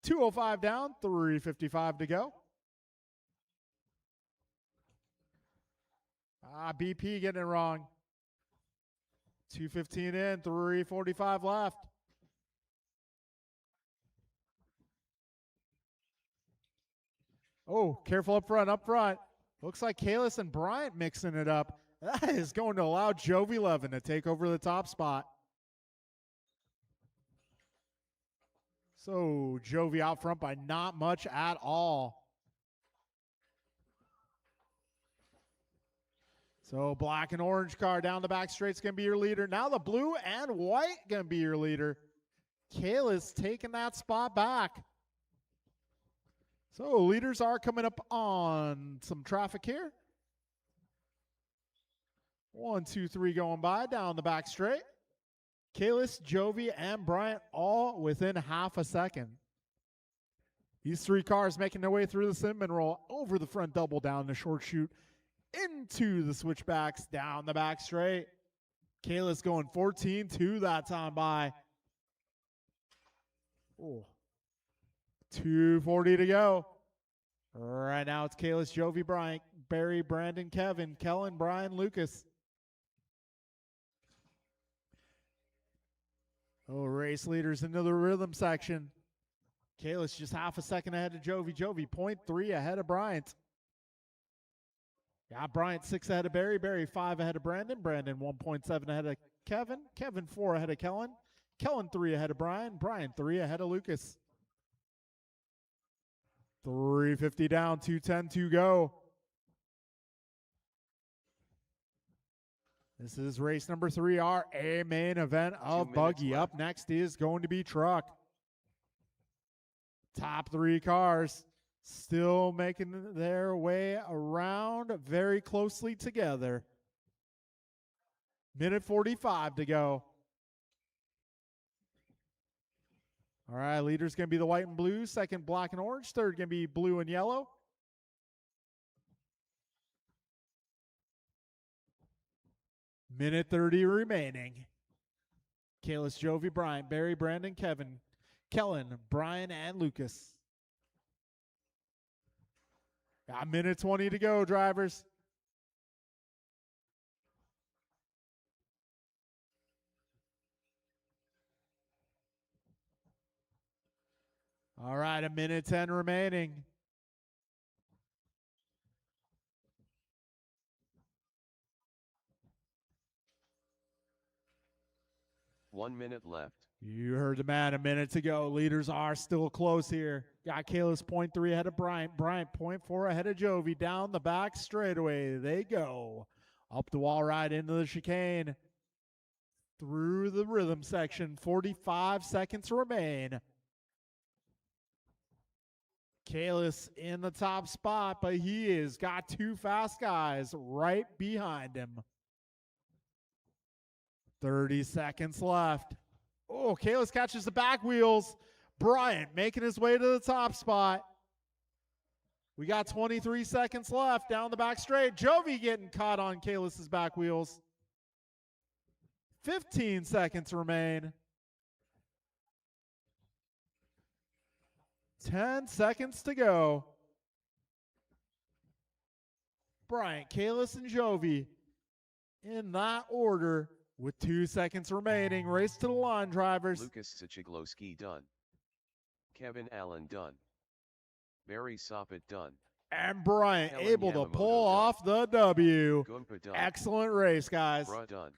2:05 down, 3:55 to go. BP getting it wrong. 2:15 in, 3:45 left. Oh, careful up front, up front. Looks like Kalis and Bryant mixing it up. That is going to allow Jovi 11 to take over the top spot. So Jovi out front by not much at all. So black and orange car down the back straight's going to be your leader. Now the blue and white going to be your leader. Kalis taking that spot back. So leaders are coming up on some traffic here. 1, 2, 3 going by down the back straight. Kalis, Jovi, and Bryant all within half a second. These three cars making their way through the cinnamon roll, over the front double, down the short chute, into the switchbacks, down the back straight. Kalis going 14-2 that time by. Oh. 2:40 to go. Right now it's Kalis, Jovi, Bryant, Barry, Brandon, Kevin, Kellen, Brian, Lucas. Oh, race leaders into the rhythm section. Kalis just half a second ahead of Jovi. Jovi 0.3 ahead of Bryant. Yeah, Bryant 6 ahead of Barry. Barry 5 ahead of Brandon. Brandon 1.7 ahead of Kevin. Kevin 4 ahead of Kellen. Kellen 3 ahead of Brian. Brian 3 ahead of Lucas. 350 down, 210 to go. This is race number 3, our A main event of Buggy. Up next is going to be Truck. Top 3 cars still making their way around very closely together. Minute 45 to go. All right, leader's going to be the white and blue. Second, black and orange. Third, going to be blue and yellow. Minute 30 remaining. Kalis, Jovi, Bryant, Barry, Brandon, Kevin, Kellen, Brian, and Lucas. Got minute 20 to go, drivers. All right, a minute 10 remaining. One minute left. You heard the man, a minute to go. Leaders are still close here. Got Kalis 0.3 ahead of Bryant. Bryant 0.4 ahead of Jovi. Down the back straightaway they go. Up the wall right into the chicane. Through the rhythm section. 45 seconds remain. Kalis in the top spot, but he has got 2 fast guys right behind him. 30 seconds left. Oh, Kalis catches the back wheels. Bryant making his way to the top spot. We got 23 seconds left down the back straight. Jovi getting caught on Kalis's back wheels. 15 seconds remain. 10 seconds to go. Bryant, Kalis, and Jovi in that order with 2 seconds remaining. Race to the line, drivers. Lucas Sichigloski done. Kevin Allen done. Barry Soppet done. And Bryant Kellen able Yamamoto to pull done. off the W. Goomba done. Excellent race, guys. Bruh done.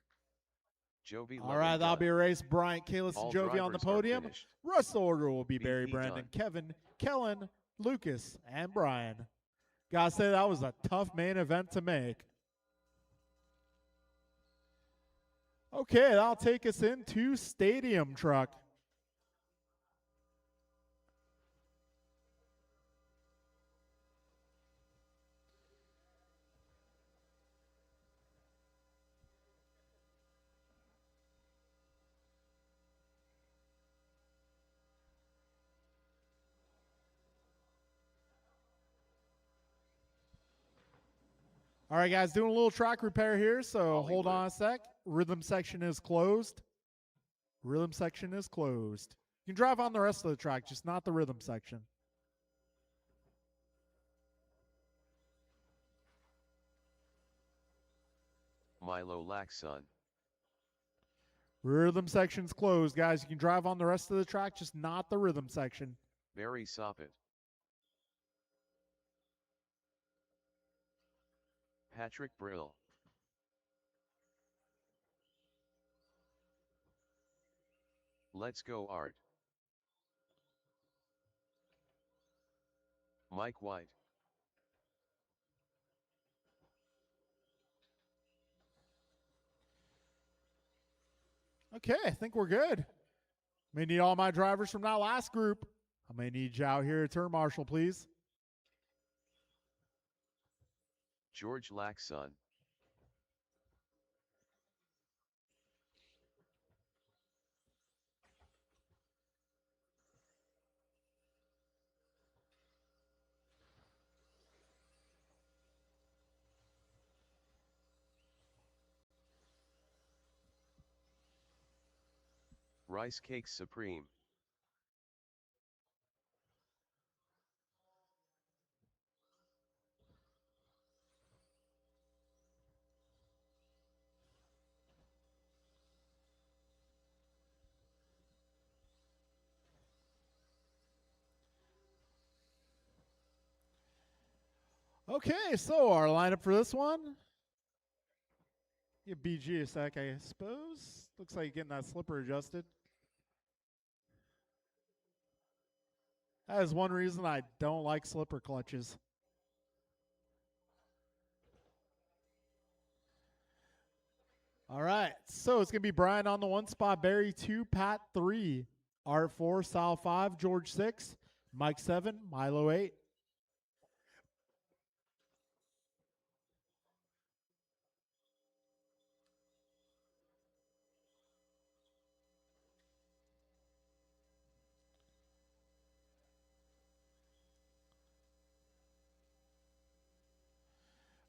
Jovi All right, that'll be a race. Bryant, Kalis, and All Jovi on the drivers are podium. finished. Rest of the order will be Barry, BP Brandon, done. Kevin, Kellen, Lucas, and Brian. Gotta say, that was a tough main event to make. Okay, that'll take us into Stadium Truck. All right, guys, doing a little track repair here, so hold on a sec. Rhythm section is closed. Rhythm section is closed. You can drive on the rest of the track, just not the rhythm section. Milo Laxon. Rhythm section's closed, guys. You can drive on the rest of the track, just not the rhythm section. Barry Soppet. Patrick Brill. Let's go Art. Mike White. Okay, I think we're good. May need all my drivers from that last group. I may need you out here at turn marshal, please. George Laxon. Rice Cakes Supreme. Okay, so our lineup for this one. Give BG a sec, I suppose. Looks like getting that slipper adjusted. That is one reason I don't like slipper clutches. All right, so it's going to be Brian on the 1 spot, Barry 2, Pat 3, Art 4, Sal 5, George 6, Mike 7, Milo 8.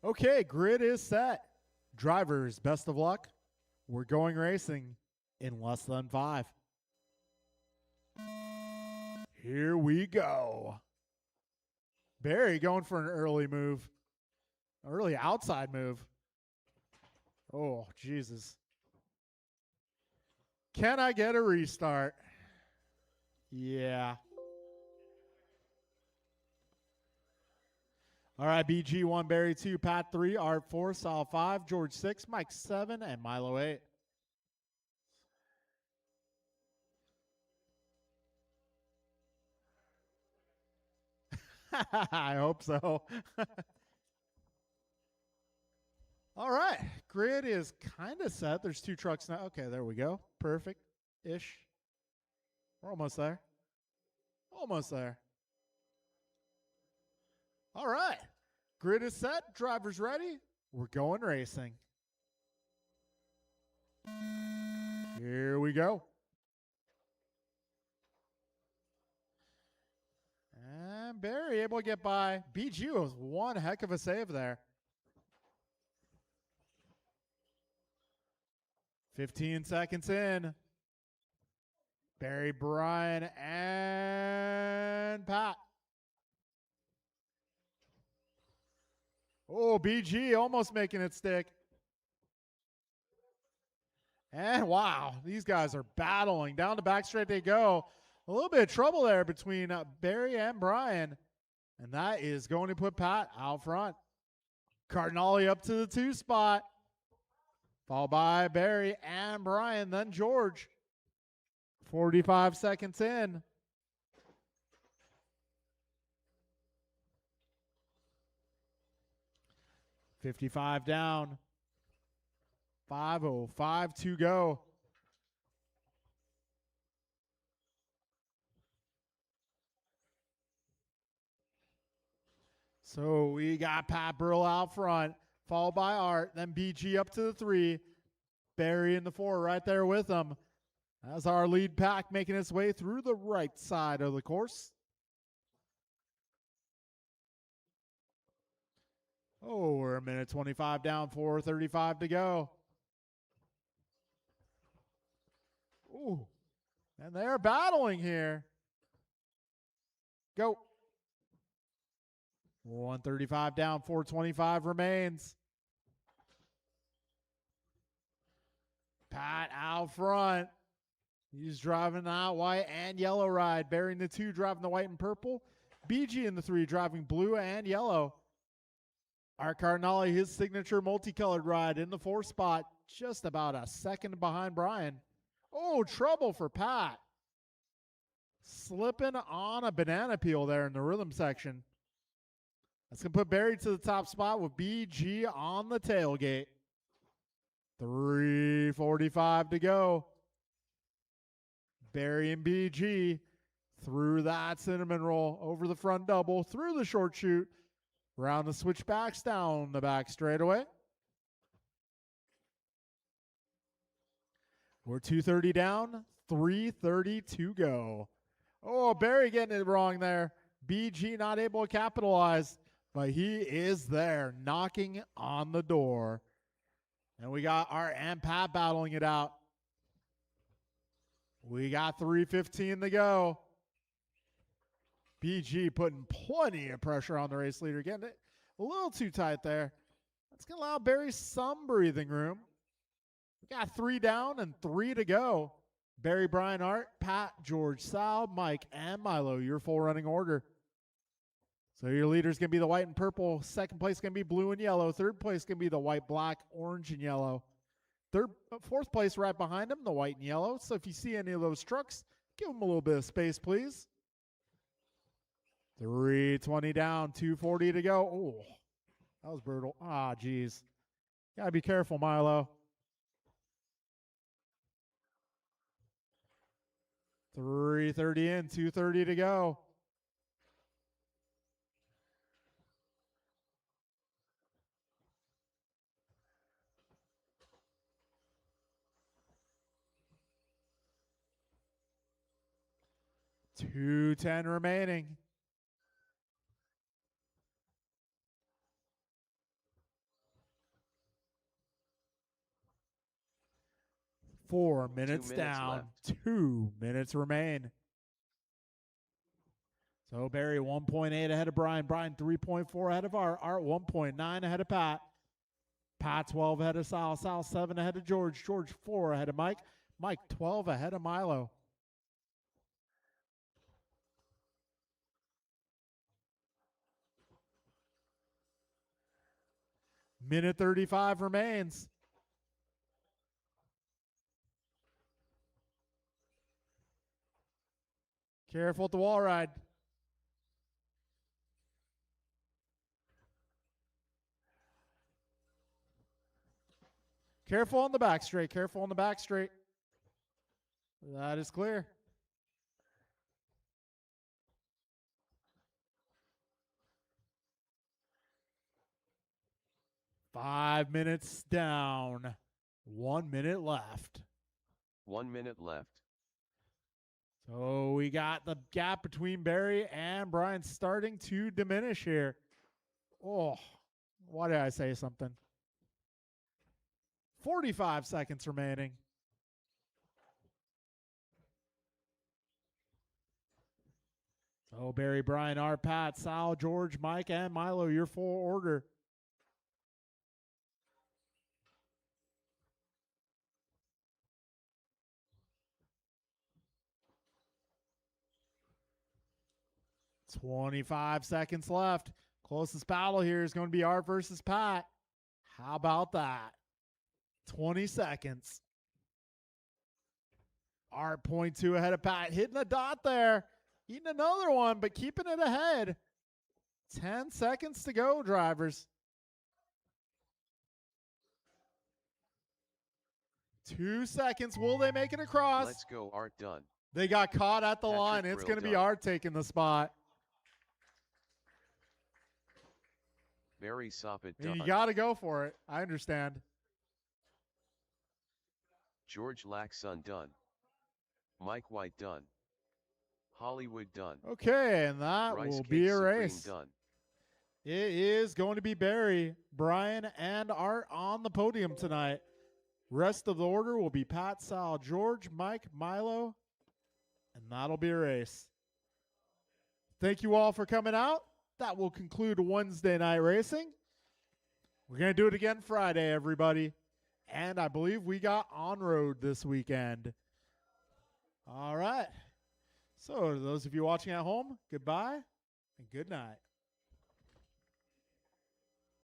Okay, grid is set. Drivers, best of luck. We're going racing in less than 5. Here we go. Barry going for an early move. Early outside move. Oh, Jesus. Can I get a restart? Yeah. All right, BG 1, Barry 2, Pat 3, Art 4, Sal 5, George 6, Mike 7, and Milo 8. I hope so. All right, grid is kind of set. There's 2 trucks now. Okay, there we go. Perfect-ish. We're almost there. Almost there. All right, grid is set. Drivers ready. We're going racing. Here we go. And Barry able to get by. BG was one heck of a save there. 15 seconds in. Barry, Brian, and Pat. Oh, BG almost making it stick. And wow, these guys are battling. Down the back straight they go. A little bit of trouble there between Barry and Brian. And that is going to put Pat out front. Cardinale up to the 2 spot. Followed by Barry and Brian, then George. 45 seconds in. $55 down. 5:05 to go. So we got Pat Burl out front, followed by Art, then BG up to the 3. Barry in the 4 right there with him. As our lead pack making its way through the right side of the course. Oh, we're a minute 25 down, 4:35 to go. Ooh, and they're battling here. Go. 135 down, 425 remains. Pat out front. He's driving that white and yellow ride. Barry in the 2 driving the white and purple. BG in the 3 driving blue and yellow. Art Cardinale, his signature multicolored ride in the 4 spot. Just about a second behind Brian. Oh, trouble for Pat. Slipping on a banana peel there in the rhythm section. That's going to put Barry to the top spot with BG on the tailgate. 3:45 to go. Barry and BG through that cinnamon roll, over the front double, through the short chute, around the switchbacks, down the back straightaway. We're 2:30 down, 3:30 to go. Oh, Barry getting it wrong there. BG not able to capitalize, but he is there, knocking on the door. And we got Art and Pat battling it out. We got 3:15 to go. BG putting plenty of pressure on the race leader. Getting it a little too tight there. That's going to allow Barry some breathing room. We got 3 down and 3 to go. Barry, Brian, Art, Pat, George, Sal, Mike, and Milo, your full running order. So your leader's going to be the white and purple. Second place going to be blue and yellow. Third place going to be the white, black, orange, and yellow. Fourth place right behind them, the white and yellow. So if you see any of those trucks, give them a little bit of space, please. 320 down, 240 to go. Oh, that was brutal. Ah, geez. Got to be careful, Milo. 330 in, 230 to go. $210 remaining. Four minutes down. Left. 2 minutes remain. So Barry 1.8 ahead of Brian. Brian 3.4 ahead of Art. Art 1.9 ahead of Pat. Pat 12 ahead of Sal. Sal 7 ahead of George. George 4 ahead of Mike. Mike 12 ahead of Milo. Minute 35 remains. Careful at the wall ride. Careful on the back straight. Careful on the back straight. That is clear. Five minutes down. 1 minute left. 1 minute left. So we got the gap between Barry and Brian starting to diminish here. Oh, why did I say something? 45 seconds remaining. So Barry, Brian, Art, Pat, Sal, George, Mike, and Milo, your full order. $25 seconds left. Closest battle here is going to be Art versus Pat. How about that? 20 seconds. Art 0.2 ahead of Pat. Hitting a dot there. Eating another one, but keeping it ahead. 10 seconds to go, drivers. 2 seconds. Will they make it across? Let's go, Art done. They got caught at the Patrick line. It's Brill going to be done. Art taking the spot. Barry Soppet And done. you got to go for it. I understand. George Laxon done. Mike White done. Hollywood done. Okay, and that Rice will Cake be a Supreme race. done. It is going to be Barry, Brian, and Art on the podium tonight. Rest of the order will be Pat, Sal, George, Mike, Milo, and that'll be a race. Thank you all for coming out. That will conclude Wednesday night racing. We're going to do it again Friday, everybody. And I believe we got on-road this weekend. All right. So to those of you watching at home, goodbye and good night.